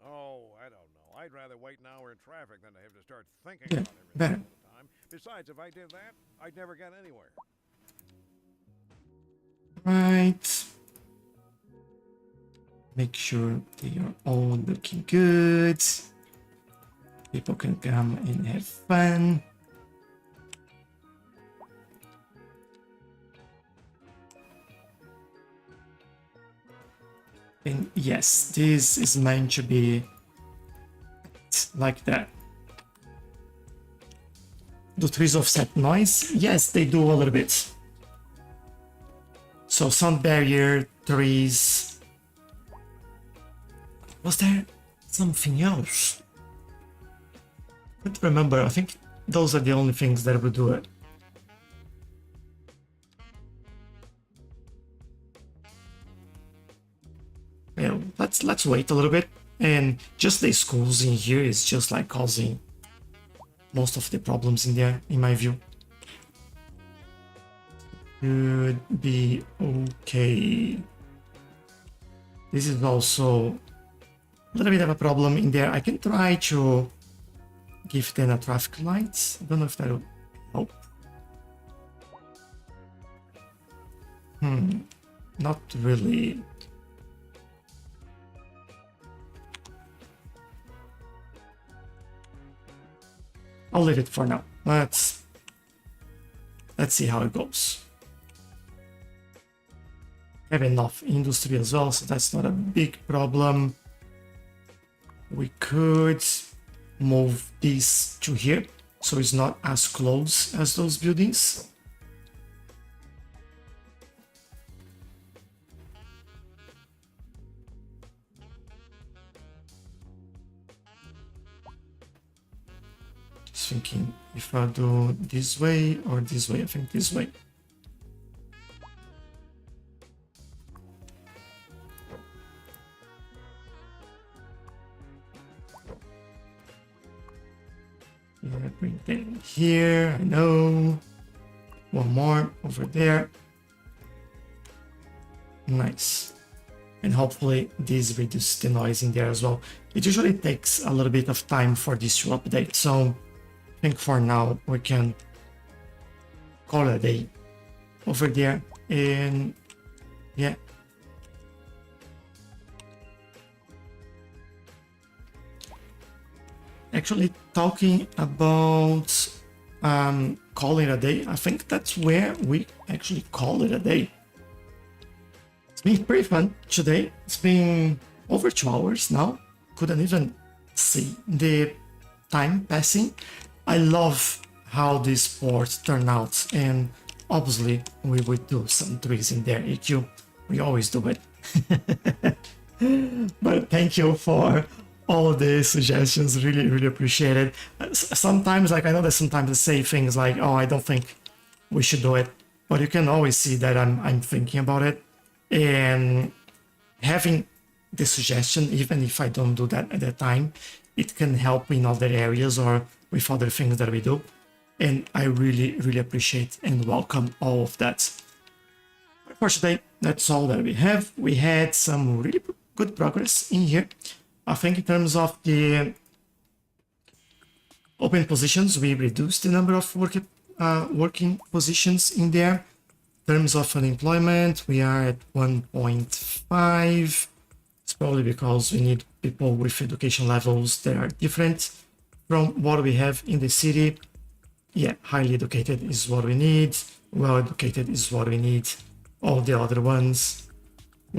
Oh, I don't know. I'd rather wait an hour in traffic than to have to start thinking Yeah, about everything better. all the time. Besides, if I did that, I'd never get anywhere. Right. Make sure they are all looking good. People can come and have fun. And yes, this is meant to be like that. Do trees offset noise? Yes, they do a little bit. So sound barrier, trees. Was there something else? I don't remember. I think those are the only things that would do it. Yeah, let's wait a little bit. And just the schools in here is just like causing most of the problems in there, in my view. Should be okay. This is also a little bit of a problem in there. I can try to give them a traffic light. I don't know if that'll help. Not really. I'll leave it for now. Let's see how it goes. Have enough industry as well, so that's not a big problem. We could move this to here, so it's not as close as those buildings. Just thinking if I do this way or this way. I think this way. Yeah, bring them here. I know. One more over there. Nice. And hopefully this reduces the noise in there as well. It usually takes a little bit of time for this to update, so I think for now we can call it a day over there. And yeah, actually talking about calling it a day, I think that's where we actually call it a day. It's been pretty fun today. It's been over 2 hours now. Couldn't even see the time passing. I love how this sport turned out, and obviously we would do some trees in there, EQ. We always do it. But thank you for all the suggestions. Really appreciate it. Sometimes, like, I know that sometimes I say things like, oh, I don't think we should do it, but you can always see that I'm thinking about it, and having the suggestion, even if I don't do that at that time, it can help in other areas or with other things that we do. And I really appreciate and welcome all of that. For today, that's all that we have. We had some really good progress in here. I think in terms of the open positions, we reduced the number of working positions in there. In terms of unemployment, we are at 1.5. It's probably because we need people with education levels that are different from what we have in the city. Yeah, highly educated is what we need. Well educated is what we need. All the other ones,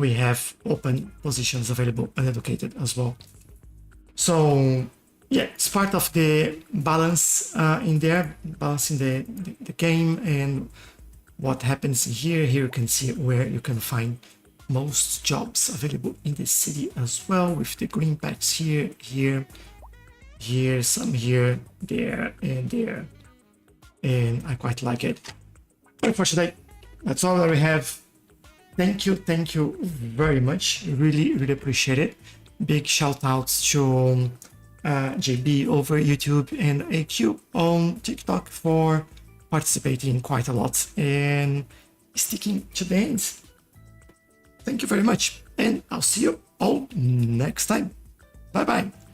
we have open positions available, uneducated as well. So yeah, it's part of the balance in there, balancing the game and what happens here. Here you can see where you can find most jobs available in the city as well, with the green patch here, here, some here, there, and there. And I quite like it. But for today, that's all that we have. Thank you very much. Really appreciate it. Big shout outs to JB over YouTube and AQ on TikTok for participating quite a lot and sticking to the end. Thank you very much, and I'll see you all next time. Bye bye.